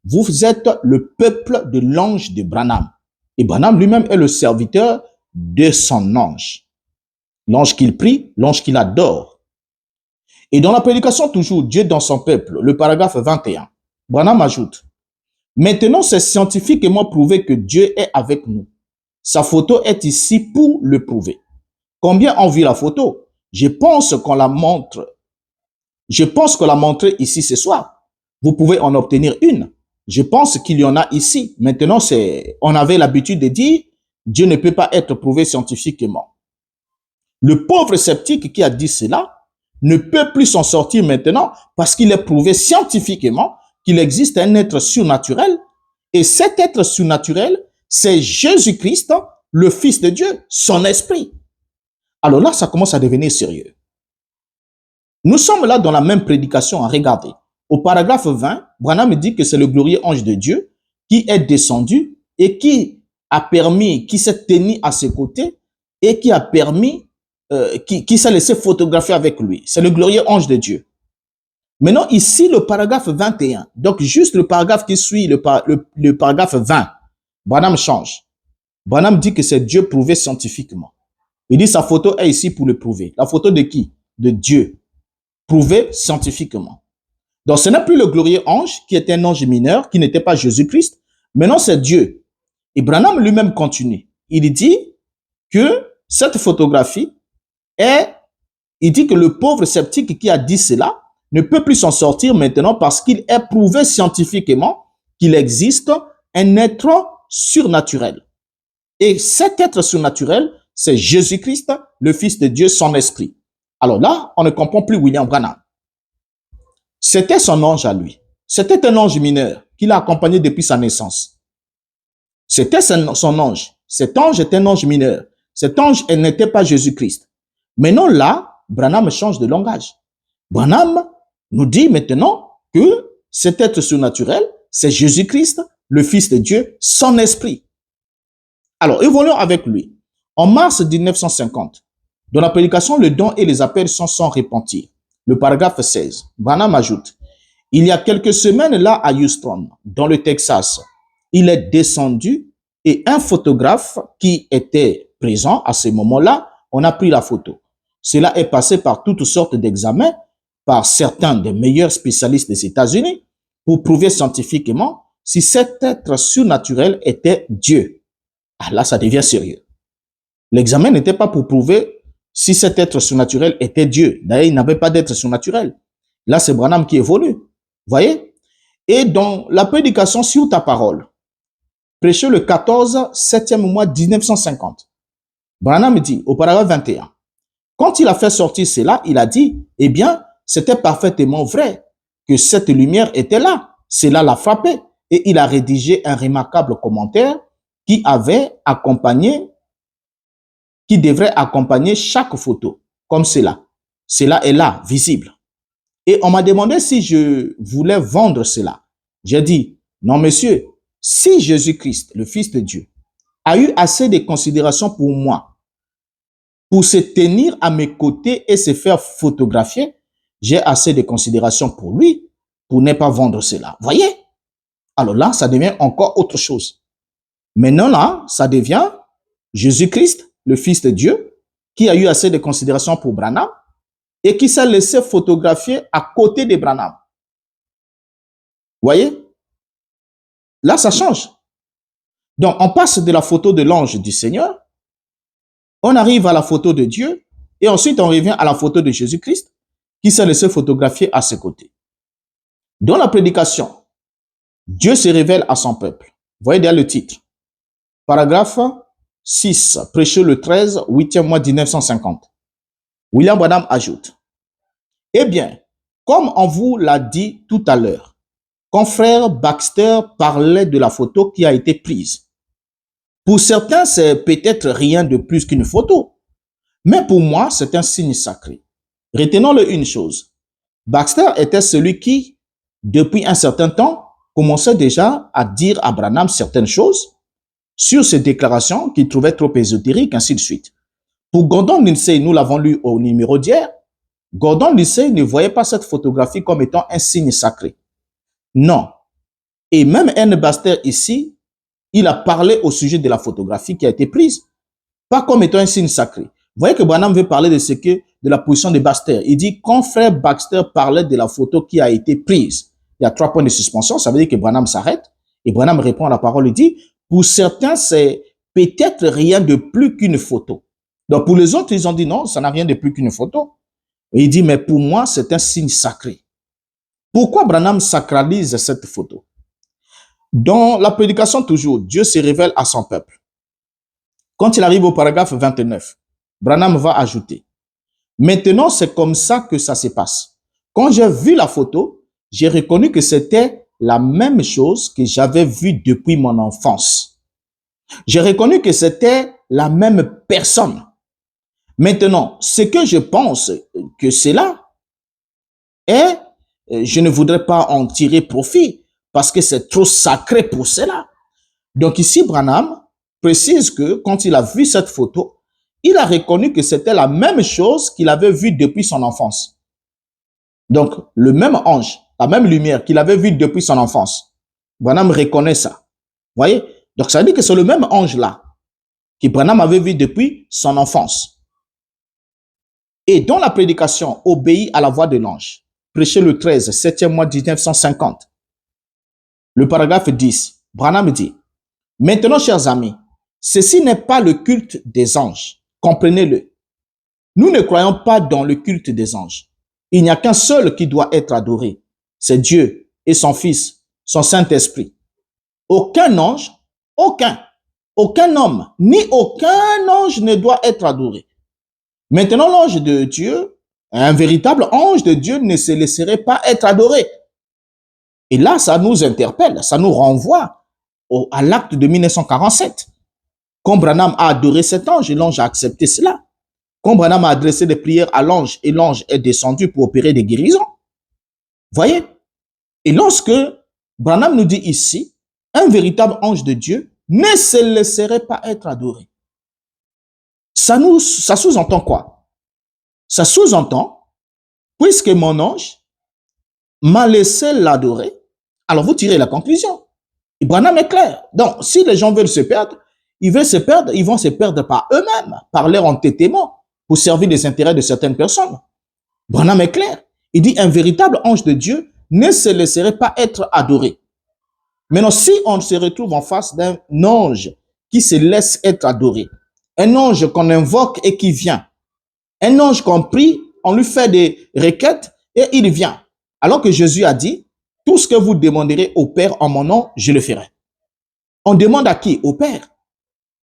vous êtes le peuple de l'ange de Branham. Et Branham lui-même est le serviteur de son ange. L'ange qu'il prie, l'ange qu'il adore. Et dans la prédication toujours, Dieu dans son peuple, le paragraphe 21, Branham ajoute, maintenant c'est scientifiquement prouvé que Dieu est avec nous. Sa photo est ici pour le prouver. Combien ont vu la photo? Je pense qu'on la montre. Je pense qu'on l'a montré ici ce soir. Vous pouvez en obtenir une. Je pense qu'il y en a ici. Maintenant, on avait l'habitude de dire, Dieu ne peut pas être prouvé scientifiquement. Le pauvre sceptique qui a dit cela ne peut plus s'en sortir maintenant parce qu'il est prouvé scientifiquement qu'il existe un être surnaturel et cet être surnaturel, c'est Jésus-Christ, le Fils de Dieu, son esprit. Alors là, ça commence à devenir sérieux. Nous sommes là dans la même prédication à regarder. Au paragraphe 20, Branham dit que c'est le glorieux ange de Dieu qui est descendu et qui a permis, qui s'est tenu à ses côtés et qui a permis, qui s'est laissé photographier avec lui. C'est le glorieux ange de Dieu. Maintenant, ici, le paragraphe 21, donc juste le paragraphe qui suit le paragraphe 20, Branham change. Branham dit que c'est Dieu prouvé scientifiquement. Il dit sa photo est ici pour le prouver. La photo de qui? De Dieu. Prouvé scientifiquement. Donc, ce n'est plus le glorieux ange qui était un ange mineur, qui n'était pas Jésus-Christ. Maintenant, c'est Dieu. Et Branham lui-même continue. Il dit que cette photographie il dit que le pauvre sceptique qui a dit cela ne peut plus s'en sortir maintenant parce qu'il est prouvé scientifiquement qu'il existe un être surnaturel. Et cet être surnaturel, c'est Jésus-Christ, le Fils de Dieu, son esprit. Alors là, on ne comprend plus William Branham. C'était son ange à lui. C'était un ange mineur qui l'a accompagné depuis sa naissance. C'était son ange. Cet ange est un ange mineur. Cet ange n'était pas Jésus-Christ. Maintenant là, Branham change de langage. Branham nous dit maintenant que cet être surnaturel, c'est Jésus-Christ, le Fils de Dieu, son esprit. Alors, évoluons avec lui. En mars 1950, dans la prédication, le don et les appels sont sans repentir. Le paragraphe 16, Branham ajoute, il y a quelques semaines là à Houston, dans le Texas, il est descendu et un photographe qui était présent à ce moment-là, on a pris la photo. Cela est passé par toutes sortes d'examens, par certains des meilleurs spécialistes des États-Unis, pour prouver scientifiquement si cet être surnaturel était Dieu. Ah là, ça devient sérieux. L'examen n'était pas pour prouver si cet être surnaturel était Dieu. D'ailleurs, il n'avait pas d'être surnaturel. Là, c'est Branham qui évolue. Voyez? Et dans la prédication sur ta parole, prêché le 14 septième mois 1950, Branham dit au paragraphe 21, quand il a fait sortir cela, il a dit, eh bien, c'était parfaitement vrai que cette lumière était là. Cela l'a frappé. Et il a rédigé un remarquable commentaire qui devrait accompagner chaque photo, comme cela. Cela est là, visible. Et on m'a demandé si je voulais vendre cela. J'ai dit, non monsieur, si Jésus-Christ, le Fils de Dieu, a eu assez de considération pour moi, pour se tenir à mes côtés et se faire photographier, j'ai assez de considération pour lui, pour ne pas vendre cela. Voyez? Alors là, ça devient encore autre chose. Maintenant là, ça devient Jésus-Christ, le Fils de Dieu, qui a eu assez de considération pour Branham et qui s'est laissé photographier à côté de Branham. Voyez? Là, ça change. Donc, on passe de la photo de l'ange du Seigneur, on arrive à la photo de Dieu, et ensuite on revient à la photo de Jésus-Christ, qui s'est laissé photographier à ses côtés. Dans la prédication, Dieu se révèle à son peuple. Voyez derrière le titre. Paragraphe 6, prêché le 13, 8e mois 1950. William Branham ajoute, eh bien, comme on vous l'a dit tout à l'heure, quand frère Baxter parlait de la photo qui a été prise. Pour certains, c'est peut-être rien de plus qu'une photo. Mais pour moi, c'est un signe sacré. Retenons-le une chose. Baxter était celui qui, depuis un certain temps, commençait déjà à dire à Branham certaines choses sur ses déclarations qu'il trouvait trop ésotériques, ainsi de suite. Pour Gordon Lindsay, nous l'avons lu au numéro d'hier, Gordon Lindsay ne voyait pas cette photographie comme étant un signe sacré. Non. Et même N. Baxter ici, il a parlé au sujet de la photographie qui a été prise, pas comme étant un signe sacré. Vous voyez que Branham veut parler de la position de Baxter. Il dit, quand frère Baxter parlait de la photo qui a été prise, il y a 3 points de suspension, ça veut dire que Branham s'arrête, et Branham répond à la parole, il dit, pour certains, c'est peut-être rien de plus qu'une photo. Donc pour les autres, ils ont dit non, ça n'a rien de plus qu'une photo. Et il dit, mais pour moi, c'est un signe sacré. Pourquoi Branham sacralise cette photo? Dans la prédication toujours, Dieu se révèle à son peuple. Quand il arrive au paragraphe 29, Branham va ajouter, maintenant c'est comme ça que ça se passe. Quand j'ai vu la photo, j'ai reconnu que c'était la même chose que j'avais vue depuis mon enfance. J'ai reconnu que c'était la même personne. Maintenant, ce que je pense que c'est là, et je ne voudrais pas en tirer profit parce que c'est trop sacré pour cela. Donc ici, Branham précise que quand il a vu cette photo, il a reconnu que c'était la même chose qu'il avait vue depuis son enfance. Donc, le même ange, la même lumière qu'il avait vue depuis son enfance. Branham reconnaît ça. Voyez? Donc, ça veut dire que c'est le même ange-là que Branham avait vu depuis son enfance. Et dans la prédication, obéit à la voix de l'ange, prêché le 13, 7e mois 1950. Le paragraphe 10, Branham dit, maintenant, chers amis, ceci n'est pas le culte des anges. Comprenez-le. Nous ne croyons pas dans le culte des anges. Il n'y a qu'un seul qui doit être adoré. C'est Dieu et son Fils, son Saint-Esprit. Aucun ange, aucun homme, ni aucun ange ne doit être adoré. Maintenant, l'ange de Dieu, un véritable ange de Dieu ne se laisserait pas être adoré. Et là, ça nous interpelle, ça nous renvoie à l'acte de 1947. Quand Branham a adoré cet ange, et l'ange a accepté cela. Quand Branham a adressé des prières à l'ange, et l'ange est descendu pour opérer des guérisons. Voyez? Et lorsque Branham nous dit ici, un véritable ange de Dieu ne se laisserait pas être adoré. Ça sous-entend quoi? Ça sous-entend, puisque mon ange m'a laissé l'adorer, alors vous tirez la conclusion. Branham est clair. Donc, si les gens veulent se perdre, ils vont se perdre par eux-mêmes, par leur entêtement, pour servir les intérêts de certaines personnes. Branham est clair. Il dit, un véritable ange de Dieu ne se laisserait pas être adoré. Maintenant, si on se retrouve en face d'un ange qui se laisse être adoré, un ange qu'on invoque et qui vient, un ange qu'on prie, on lui fait des requêtes et il vient. Alors que Jésus a dit, tout ce que vous demanderez au Père en mon nom, je le ferai. On demande à qui? Au Père,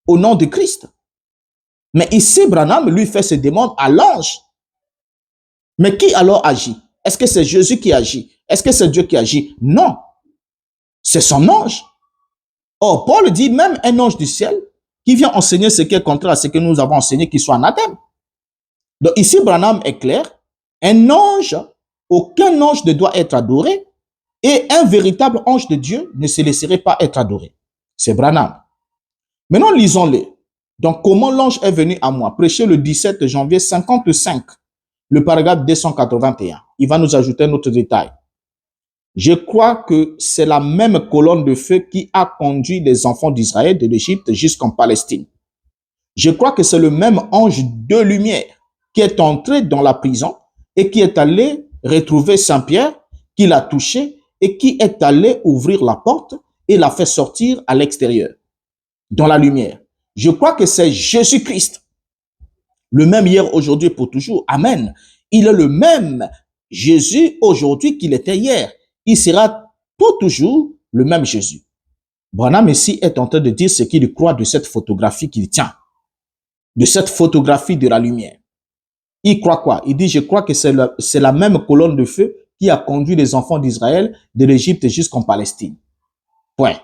au nom de Christ. Mais ici, Branham, lui, fait ses demandes à l'ange. Mais qui alors agit? Est-ce que c'est Jésus qui agit? Est-ce que c'est Dieu qui agit? Non. C'est son ange. Or, Paul dit même un ange du ciel qui vient enseigner ce qui est contraire à ce que nous avons enseigné, qu'il soit anathème. Donc ici, Branham est clair. Un ange, aucun ange ne doit être adoré et un véritable ange de Dieu ne se laisserait pas être adoré. C'est Branham. Maintenant, lisons-le. Donc, comment l'ange est venu à moi? Prêché le 17 janvier 55, le paragraphe 281. Il va nous ajouter un autre détail. Je crois que c'est la même colonne de feu qui a conduit les enfants d'Israël de l'Égypte jusqu'en Palestine. Je crois que c'est le même ange de lumière qui est entré dans la prison et qui est allé retrouver Saint-Pierre, qui l'a touché et qui est allé ouvrir la porte et l'a fait sortir à l'extérieur, dans la lumière. Je crois que c'est Jésus-Christ, le même hier, aujourd'hui, pour toujours. Amen. Il est le même Jésus aujourd'hui qu'il était hier. Il sera pour toujours le même Jésus. Branham ici est en train de dire ce qu'il croit de cette photographie qu'il tient, de cette photographie de la lumière. Il croit quoi? Il dit, je crois que c'est la même colonne de feu qui a conduit les enfants d'Israël de l'Égypte jusqu'en Palestine. Point.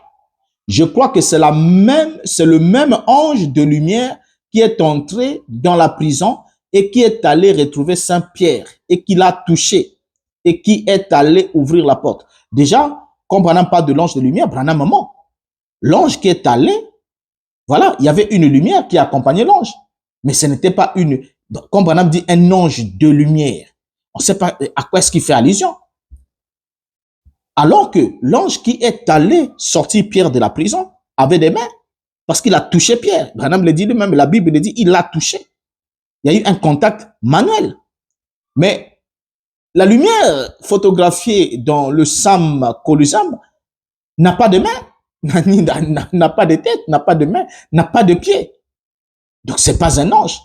Je crois que c'est le même ange de lumière qui est entré dans la prison et qui est allé retrouver Saint-Pierre et qui l'a touché et qui est allé ouvrir la porte. Déjà, quand Branham parle de l'ange de lumière, Branham ment. L'ange qui est allé, voilà, il y avait une lumière qui accompagnait l'ange. Mais ce n'était pas une... Quand Branham dit un ange de lumière, on ne sait pas à quoi est-ce qu'il fait allusion. Alors que l'ange qui est allé sortir Pierre de la prison avait des mains parce qu'il a touché Pierre. Branham le dit lui-même, la Bible le dit, il l'a touché. Il y a eu un contact manuel. Mais la lumière photographiée dans le Sam Colosam n'a pas de main, n'a pas de tête, n'a pas de main, n'a pas de pied. Donc, c'est pas un ange.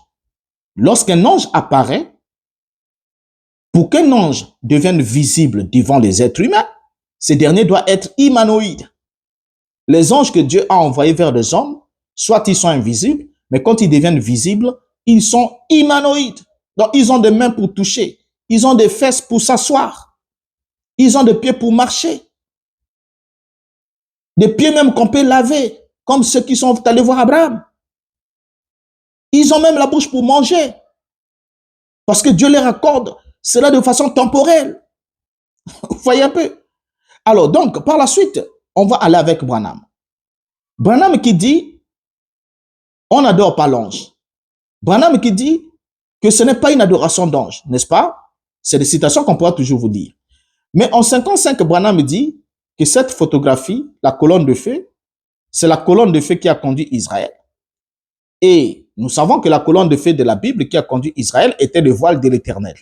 Lorsqu'un ange apparaît, pour qu'un ange devienne visible devant les êtres humains, ce dernier doit être humanoïde. Les anges que Dieu a envoyés vers les hommes, soit ils sont invisibles, mais quand ils deviennent visibles, ils sont humanoïdes. Donc, ils ont des mains pour toucher. Ils ont des fesses pour s'asseoir. Ils ont des pieds pour marcher. Des pieds même qu'on peut laver, comme ceux qui sont allés voir Abraham. Ils ont même la bouche pour manger. Parce que Dieu leur accorde cela de façon temporelle. Vous voyez un peu? Alors, donc, par la suite, on va aller avec Branham. Branham qui dit, on n'adore pas l'ange. Branham qui dit que ce n'est pas une adoration d'ange, n'est-ce pas? C'est des citations qu'on pourra toujours vous dire. Mais en 55, Branham dit que cette photographie, la colonne de feu, c'est la colonne de feu qui a conduit Israël. Et nous savons que la colonne de feu de la Bible qui a conduit Israël était le voile de l'Éternel.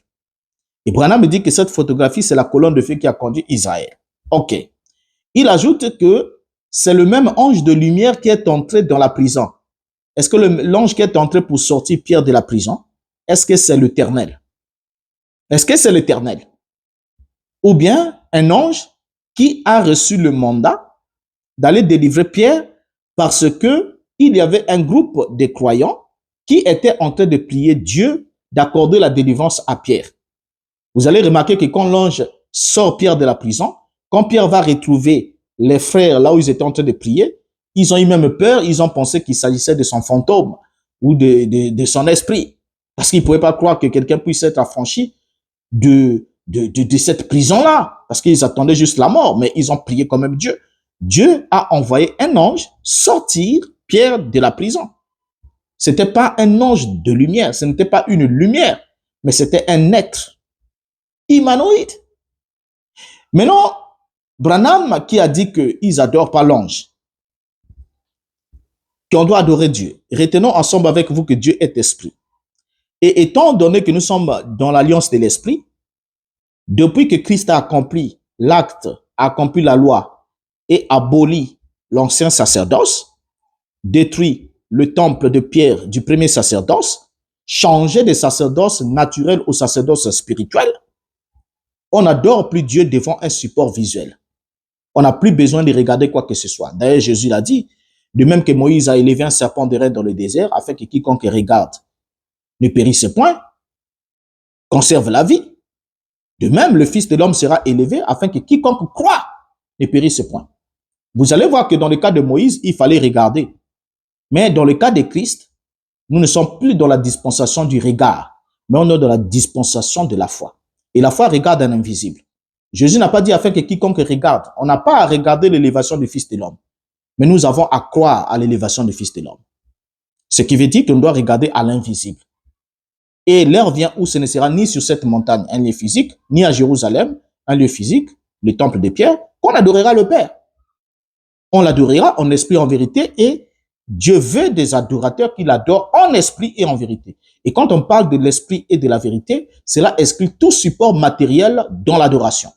Et Branham dit que cette photographie, c'est la colonne de feu qui a conduit Israël. OK. Il ajoute que c'est le même ange de lumière qui est entré dans la prison. Est-ce que l'ange qui est entré pour sortir Pierre de la prison, est-ce que c'est l'Éternel? Est-ce que c'est l'Éternel? Ou bien un ange qui a reçu le mandat d'aller délivrer Pierre parce que il y avait un groupe de croyants qui étaient en train de prier Dieu d'accorder la délivrance à Pierre. Vous allez remarquer que quand l'ange sort Pierre de la prison, quand Pierre va retrouver les frères là où ils étaient en train de prier, ils ont eu même peur, ils ont pensé qu'il s'agissait de son fantôme ou de son esprit. Parce qu'ils ne pouvaient pas croire que quelqu'un puisse être affranchi de cette prison-là. Parce qu'ils attendaient juste la mort, mais ils ont prié quand même Dieu. Dieu a envoyé un ange sortir Pierre de la prison. Ce n'était pas un ange de lumière, ce n'était pas une lumière, mais c'était un être humanoïde. Maintenant, Branham qui a dit qu'ils n'adorent pas l'ange, qu'on doit adorer Dieu. Retenons ensemble avec vous que Dieu est esprit. Et étant donné que nous sommes dans l'alliance de l'esprit, depuis que Christ a accompli l'acte, a accompli la loi et aboli l'ancien sacerdoce, détruit le temple de pierre du premier sacerdoce, changé de sacerdoce naturel au sacerdoce spirituel, on n'adore plus Dieu devant un support visuel. On n'a plus besoin de regarder quoi que ce soit. D'ailleurs, Jésus l'a dit, de même que Moïse a élevé un serpent de reine dans le désert, afin que quiconque regarde ne périsse point, conserve la vie. De même, le Fils de l'homme sera élevé, afin que quiconque croit ne périsse point. Vous allez voir que dans le cas de Moïse, il fallait regarder. Mais dans le cas de Christ, nous ne sommes plus dans la dispensation du regard, mais on est dans la dispensation de la foi. Et la foi regarde un invisible. Jésus n'a pas dit afin que quiconque regarde. On n'a pas à regarder l'élévation du Fils de l'homme. Mais nous avons à croire à l'élévation du Fils de l'homme. Ce qui veut dire qu'on doit regarder à l'invisible. Et l'heure vient où ce ne sera ni sur cette montagne, un lieu physique, ni à Jérusalem, un lieu physique, le temple de Pierre, qu'on adorera le Père. On l'adorera en esprit et en vérité, et Dieu veut des adorateurs qui l'adorent en esprit et en vérité. Et quand on parle de l'esprit et de la vérité, cela exclut tout support matériel dans l'adoration.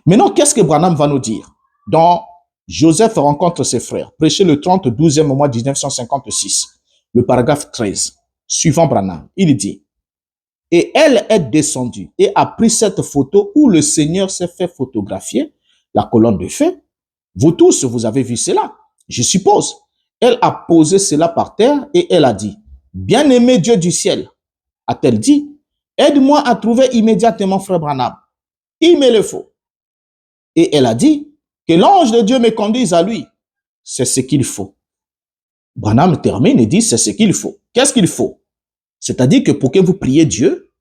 Maintenant, qu'est-ce que Branham va nous dire? Dans Joseph rencontre ses frères, prêché le 30-12e mois 1956, le paragraphe 13, suivant Branham, il dit, « Et elle est descendue et a pris cette photo où le Seigneur s'est fait photographier, la colonne de feu. Vous tous, vous avez vu cela, je suppose. Elle a posé cela par terre et elle a dit, « Bien-aimé Dieu du ciel, a-t-elle dit, aide-moi à trouver immédiatement frère Branham. Il me le faut. » Et elle a dit, « Que l'ange de Dieu me conduise à lui. » C'est ce qu'il faut. Branham termine et dit, c'est ce qu'il faut. Qu'est-ce qu'il faut? C'est-à-dire que pour que vous priez Dieu,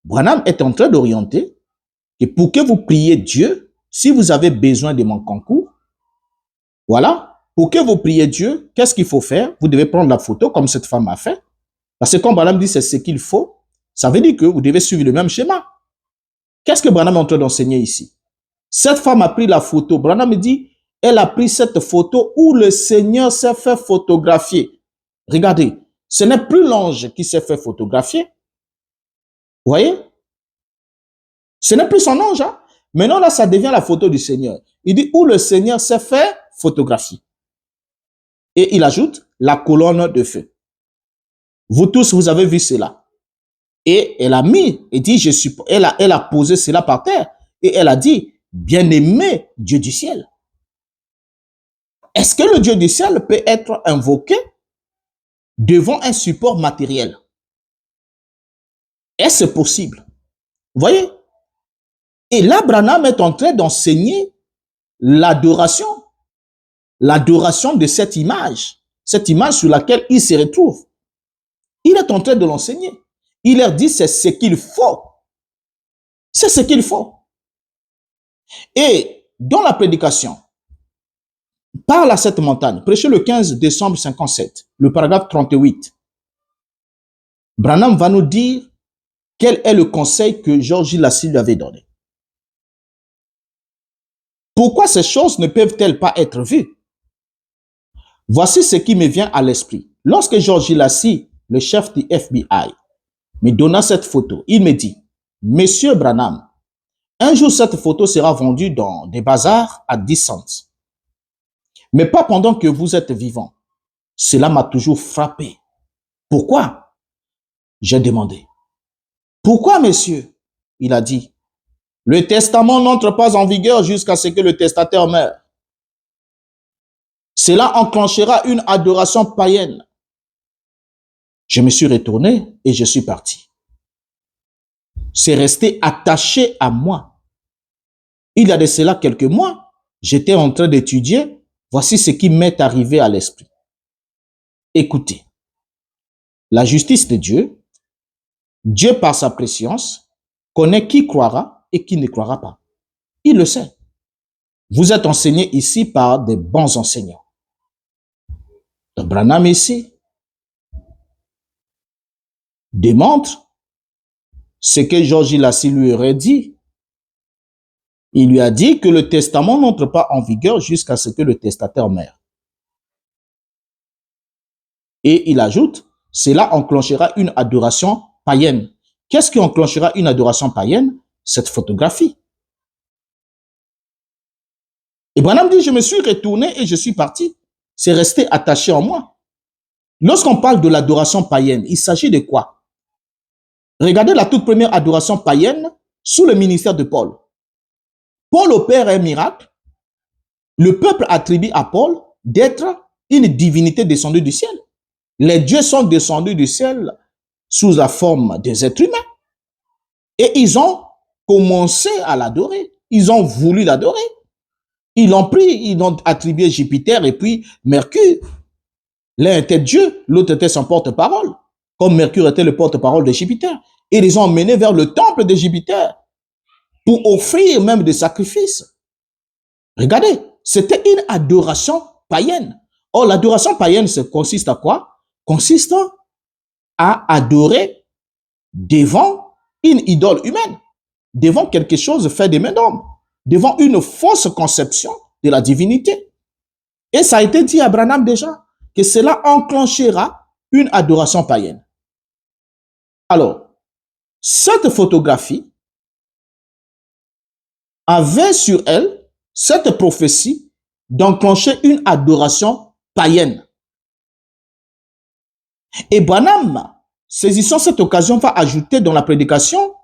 Branham est en train d'orienter que pour que vous priez Dieu, si vous avez besoin de mon concours, voilà, pour que vous priez Dieu, qu'est-ce qu'il faut faire? Vous devez prendre la photo comme cette femme a fait. Parce que quand Branham dit c'est ce qu'il faut, ça veut dire que vous devez suivre le même schéma. Qu'est-ce que Branham est en train d'enseigner ici? Cette femme a pris la photo. Branham dit, elle a pris cette photo où le Seigneur s'est fait photographier. Regardez, ce n'est plus l'ange qui s'est fait photographier. Vous voyez? Ce n'est plus son ange. Hein? Maintenant, là, ça devient la photo du Seigneur. Il dit où le Seigneur s'est fait photographier. Et il ajoute la colonne de feu. Vous tous, vous avez vu cela. Et elle a mis, et dit, elle a posé cela par terre. Et elle a dit, bien-aimé Dieu du ciel. Est-ce que le Dieu du ciel peut être invoqué devant un support matériel? Est-ce possible? Vous voyez? Et là, Branham est en train d'enseigner l'adoration de cette image sur laquelle il se retrouve. Il est en train de l'enseigner. Il leur dit, c'est ce qu'il faut. C'est ce qu'il faut. Et dans la prédication, parle à cette montagne, prêché le 15 décembre 57, le paragraphe 38. Branham va nous dire quel est le conseil que Georgie Lassie lui avait donné. Pourquoi ces choses ne peuvent-elles pas être vues? Voici ce qui me vient à l'esprit. Lorsque Georgie Lassie, le chef du FBI, me donna cette photo, il me dit, « Monsieur Branham, un jour cette photo sera vendue dans des bazars à 10 cents. Mais pas pendant que vous êtes vivant. Cela m'a toujours frappé. Pourquoi? J'ai demandé. Pourquoi, monsieur? Il a dit, le testament n'entre pas en vigueur jusqu'à ce que le testateur meure. Cela enclenchera une adoration païenne. Je me suis retourné et je suis parti. C'est resté attaché à moi. Il y a de cela quelques mois, j'étais en train d'étudier. Voici ce qui m'est arrivé à l'esprit. Écoutez, la justice de Dieu, Dieu par sa préscience, connaît qui croira et qui ne croira pas. Il le sait. Vous êtes enseigné ici par des bons enseignants. Donc Branham ici, démontre ce que Georges Lassie lui aurait dit. Il lui a dit que le testament n'entre pas en vigueur jusqu'à ce que le testateur meure. Et il ajoute, cela enclenchera une adoration païenne. Qu'est-ce qui enclenchera une adoration païenne? Cette photographie. Et Branham dit, je me suis retourné et je suis parti. C'est resté attaché en moi. Lorsqu'on parle de l'adoration païenne, il s'agit de quoi? Regardez la toute première adoration païenne sous le ministère de Paul. Paul opère un miracle. Le peuple attribue à Paul d'être une divinité descendue du ciel. Les dieux sont descendus du ciel sous la forme des êtres humains. Et ils ont commencé à l'adorer. Ils ont voulu l'adorer. Ils l'ont pris, ils ont attribué Jupiter et puis Mercure. L'un était Dieu, l'autre était son porte-parole. Comme Mercure était le porte-parole de Jupiter. Et ils les ont emmenés vers le temple de Jupiter pour offrir même des sacrifices. Regardez, c'était une adoration païenne. Or, l'adoration païenne, ça consiste à quoi? Consiste à adorer devant une idole humaine, devant quelque chose fait des mains d'homme, devant une fausse conception de la divinité. Et ça a été dit à Branham déjà, que cela enclenchera une adoration païenne. Alors, cette photographie avait sur elle cette prophétie d'enclencher une adoration païenne. Et Branham, saisissant cette occasion, va ajouter dans la prédication,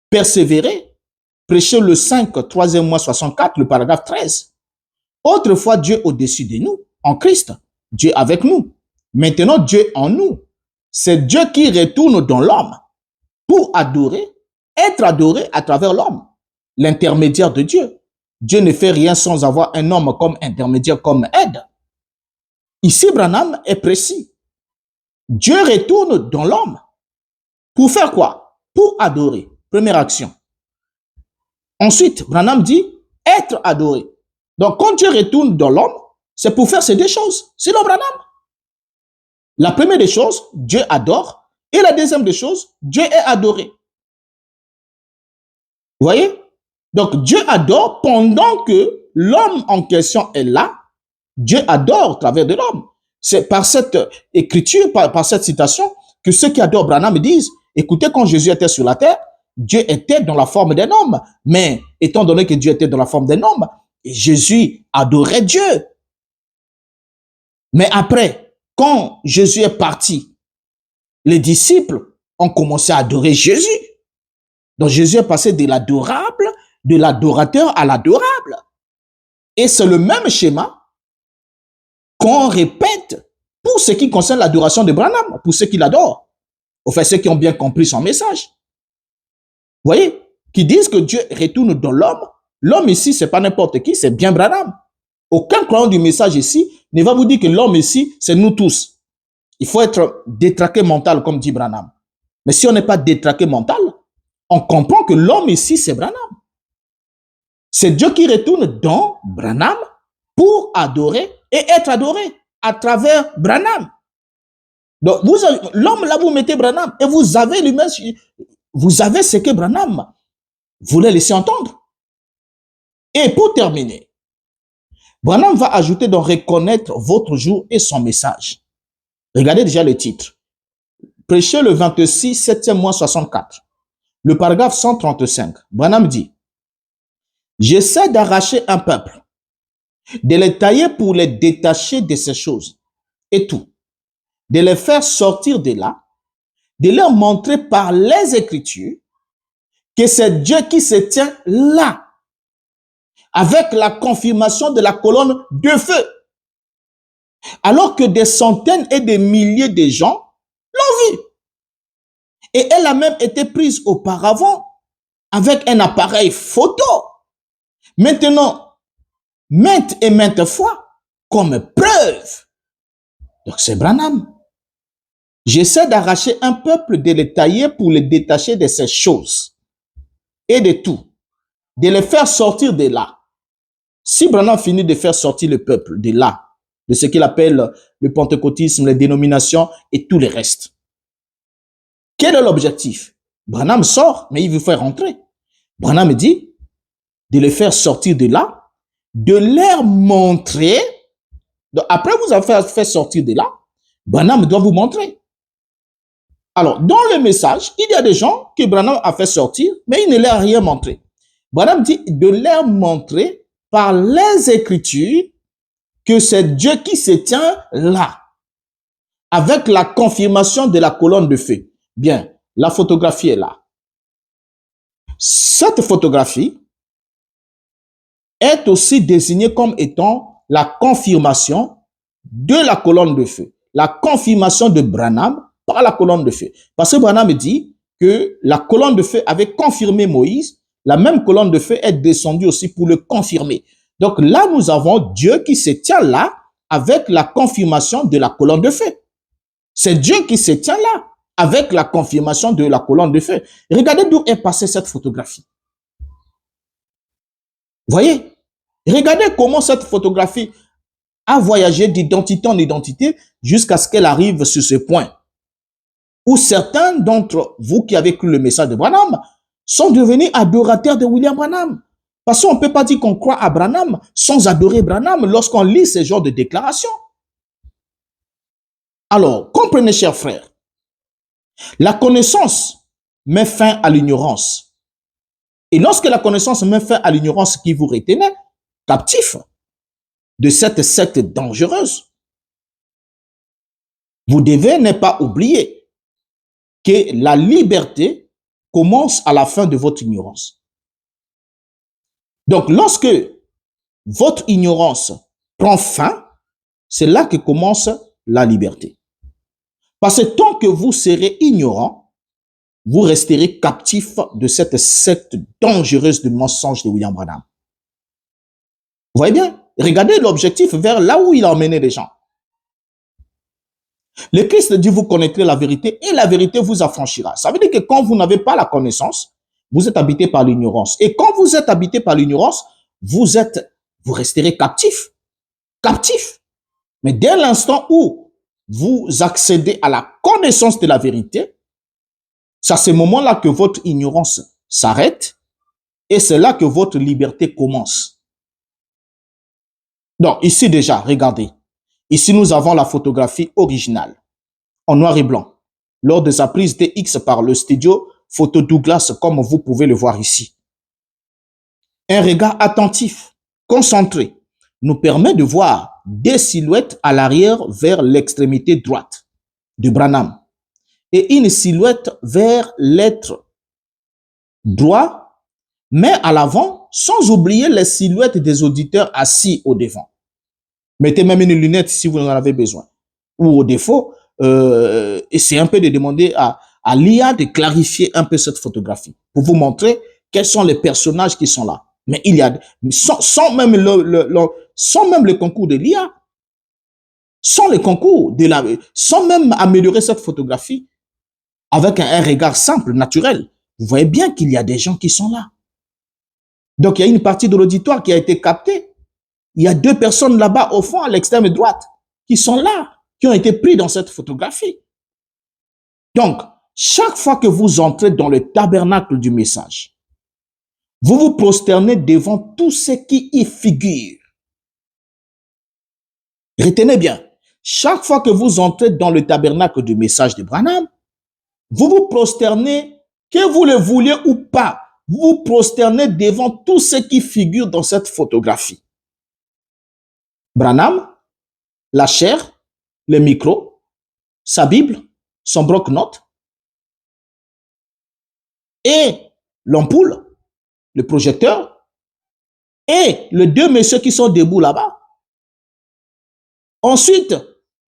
persévérer, prêcher le 5, 3e mois 64, le paragraphe 13. Autrefois, Dieu au-dessus de nous, en Christ, Dieu avec nous. Maintenant, Dieu en nous. C'est Dieu qui retourne dans l'homme pour adorer, être adoré à travers l'homme, l'intermédiaire de Dieu. Dieu ne fait rien sans avoir un homme comme intermédiaire, comme aide. Ici, Branham est précis. Dieu retourne dans l'homme. Pour faire quoi? Pour adorer. Première action. Ensuite, Branham dit être adoré. Donc, quand Dieu retourne dans l'homme, c'est pour faire ces deux choses. Sinon, Branham. La première des choses, Dieu adore. Et la deuxième des choses, Dieu est adoré. Vous voyez? Donc, Dieu adore pendant que l'homme en question est là. Dieu adore au travers de l'homme. C'est par cette écriture, par cette citation, que ceux qui adorent Branham disent, écoutez, quand Jésus était sur la terre, Dieu était dans la forme d'un homme. Mais étant donné que Dieu était dans la forme d'un homme, Jésus adorait Dieu. Mais après, quand Jésus est parti, les disciples ont commencé à adorer Jésus. Donc Jésus est passé de l'adorable, de l'adorateur à l'adorable. Et c'est le même schéma qu'on répète pour ce qui concerne l'adoration de Branham, pour ceux qui l'adorent. Enfin, ceux qui ont bien compris son message. Vous voyez, qui disent que Dieu retourne dans l'homme. L'homme ici, c'est pas n'importe qui, c'est bien Branham. Aucun croyant du message ici ne va vous dire que l'homme ici, c'est nous tous. Il faut être détraqué mental, comme dit Branham. Mais si on n'est pas détraqué mental, on comprend que l'homme ici, c'est Branham. C'est Dieu qui retourne dans Branham pour adorer et être adoré à travers Branham. Donc, l'homme là, vous mettez Branham et vous avez lui-même, vous avez ce que Branham voulait laisser entendre. Et pour terminer, Branham va ajouter de reconnaître votre jour et son message. Regardez déjà le titre. Prêcher le 26, 7e mois 64. Le paragraphe 135. Branham dit, j'essaie d'arracher un peuple, de les tailler pour les détacher de ces choses et tout, de les faire sortir de là, de leur montrer par les Écritures que c'est Dieu qui se tient là, avec la confirmation de la colonne de feu, alors que des centaines et des milliers de gens l'ont vu. Et elle a même été prise auparavant avec un appareil photo. Maintenant, maintes et maintes fois, comme preuve. Donc c'est Branham. J'essaie d'arracher un peuple, de les tailler pour les détacher de ces choses et de tout, de les faire sortir de là. Si Branham finit de faire sortir le peuple de là, de ce qu'il appelle le pentecôtisme, les dénominations et tout le reste, Quel est l'objectif? Branham sort, mais il veut faire rentrer. Branham dit de les faire sortir de là, de leur montrer. Donc, après vous avez fait sortir de là, Branham doit vous montrer. Alors, dans le message, il y a des gens que Branham a fait sortir, mais il ne leur a rien montré. Branham dit de leur montrer par les Écritures que c'est Dieu qui se tient là, avec la confirmation de la colonne de feu. Bien, la photographie est là. Cette photographie est aussi désignée comme étant la confirmation de la colonne de feu, la confirmation de Branham par la colonne de feu. Parce que Branham dit que la colonne de feu avait confirmé Moïse, la même colonne de feu est descendue aussi pour le confirmer. Donc là, nous avons Dieu qui se tient là avec la confirmation de la colonne de feu. C'est Dieu qui se tient là avec la confirmation de la colonne de feu. Regardez d'où est passée cette photographie. Voyez? Regardez comment cette photographie a voyagé d'identité en identité jusqu'à ce qu'elle arrive sur ce point où certains d'entre vous qui avez cru le message de Branham sont devenus adorateurs de William Branham. Parce qu'on ne peut pas dire qu'on croit à Branham sans adorer Branham lorsqu'on lit ce genre de déclaration. Alors, comprenez, chers frères, la connaissance met fin à l'ignorance. Et lorsque la connaissance met fin à l'ignorance qui vous retenait captif de cette secte dangereuse, vous devez ne pas oublier que la liberté commence à la fin de votre ignorance. Donc, lorsque votre ignorance prend fin, c'est là que commence la liberté. Parce que tant que vous serez ignorant, vous resterez captif de cette secte dangereuse de mensonges de William Branham. Vous voyez bien? Regardez l'objectif vers là où il a emmené les gens. Le Christ dit, vous connaîtrez la vérité et la vérité vous affranchira. Ça veut dire que quand vous n'avez pas la connaissance, vous êtes habité par l'ignorance. Et quand vous êtes habité par l'ignorance, vous resterez captif. Captif. Mais dès l'instant où vous accédez à la connaissance de la vérité, c'est à ce moment-là que votre ignorance s'arrête et c'est là que votre liberté commence. Donc, ici déjà, regardez. Ici, nous avons la photographie originale, en noir et blanc, lors de sa prise DX par le studio Photo Douglas, comme vous pouvez le voir ici. Un regard attentif, concentré, nous permet de voir des silhouettes à l'arrière vers l'extrémité droite de Branham et une silhouette vers l'être droit, mais à l'avant, sans oublier les silhouettes des auditeurs assis au devant. Mettez même une lunette si vous en avez besoin. Ou au défaut, essayez un peu de demander à l'IA de clarifier un peu cette photographie pour vous montrer quels sont les personnages qui sont là. Mais il y a, sans même le concours de l'IA, sans même améliorer cette photographie avec un regard simple, naturel, vous voyez bien qu'il y a des gens qui sont là. Donc, il y a une partie de l'auditoire qui a été captée. Il y a deux personnes là-bas au fond, à l'extrême droite, qui sont là, qui ont été pris dans cette photographie. Donc, chaque fois que vous entrez dans le tabernacle du message, vous vous prosternez devant tout ce qui y figure. Retenez bien, chaque fois que vous entrez dans le tabernacle du message de Branham, vous vous prosternez, que vous le vouliez ou pas, vous vous prosternez devant tout ce qui figure dans cette photographie. Branham, la chair, le micro, sa Bible, son bloc-notes et l'ampoule, le projecteur et les deux messieurs qui sont debout là-bas. Ensuite,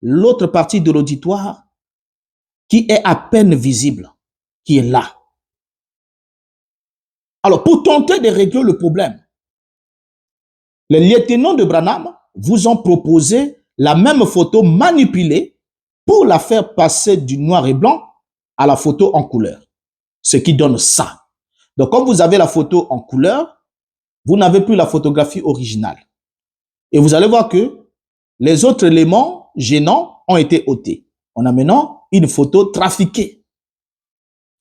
l'autre partie de l'auditoire qui est à peine visible, qui est là. Alors, pour tenter de régler le problème, les lieutenants de Branham vous ont proposé la même photo manipulée pour la faire passer du noir et blanc à la photo en couleur. Ce qui donne ça. Donc, quand vous avez la photo en couleur, vous n'avez plus la photographie originale. Et vous allez voir que les autres éléments gênants ont été ôtés. On a maintenant une photo trafiquée.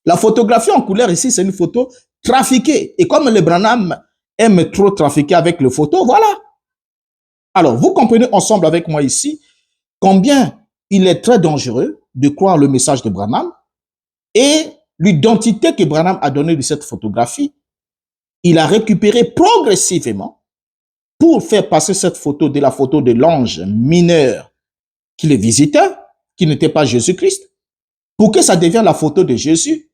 La photographie en couleur ici, c'est une photo trafiquée. Et comme le Branham aime trop trafiquer avec les photos, voilà. Alors, vous comprenez ensemble avec moi ici combien il est très dangereux de croire le message de Branham et l'identité que Branham a donnée de cette photographie, il a récupéré progressivement pour faire passer cette photo de la photo de l'ange mineur qui le visitait, qui n'était pas Jésus-Christ, pour que ça devienne la photo de Jésus,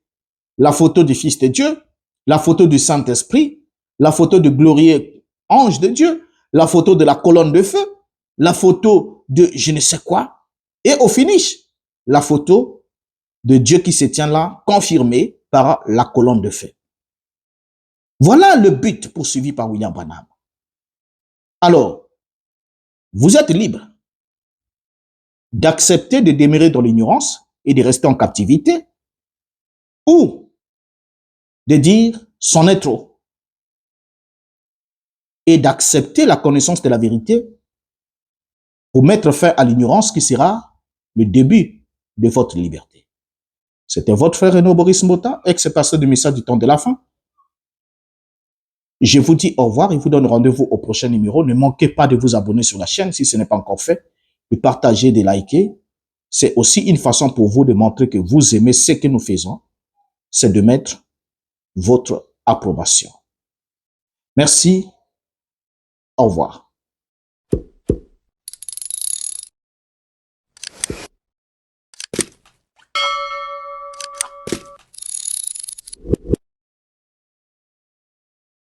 la photo du Fils de Dieu, la photo du Saint-Esprit, la photo du glorieux ange de Dieu, la photo de la colonne de feu, la photo de je ne sais quoi, et au finish, la photo de Dieu qui se tient là, confirmée par la colonne de feu. Voilà le but poursuivi par William Branham. Alors, vous êtes libre d'accepter de demeurer dans l'ignorance et de rester en captivité, ou de dire c'en est trop et d'accepter la connaissance de la vérité pour mettre fin à l'ignorance qui sera le début de votre liberté. C'était votre frère Renaud Boris Mbota, ex-pasteur du message du temps de la fin. Je vous dis au revoir et vous donne rendez-vous au prochain numéro. Ne manquez pas de vous abonner sur la chaîne si ce n'est pas encore fait, de partager, de liker. C'est aussi une façon pour vous de montrer que vous aimez ce que nous faisons. C'est de mettre votre approbation. Merci. Au revoir.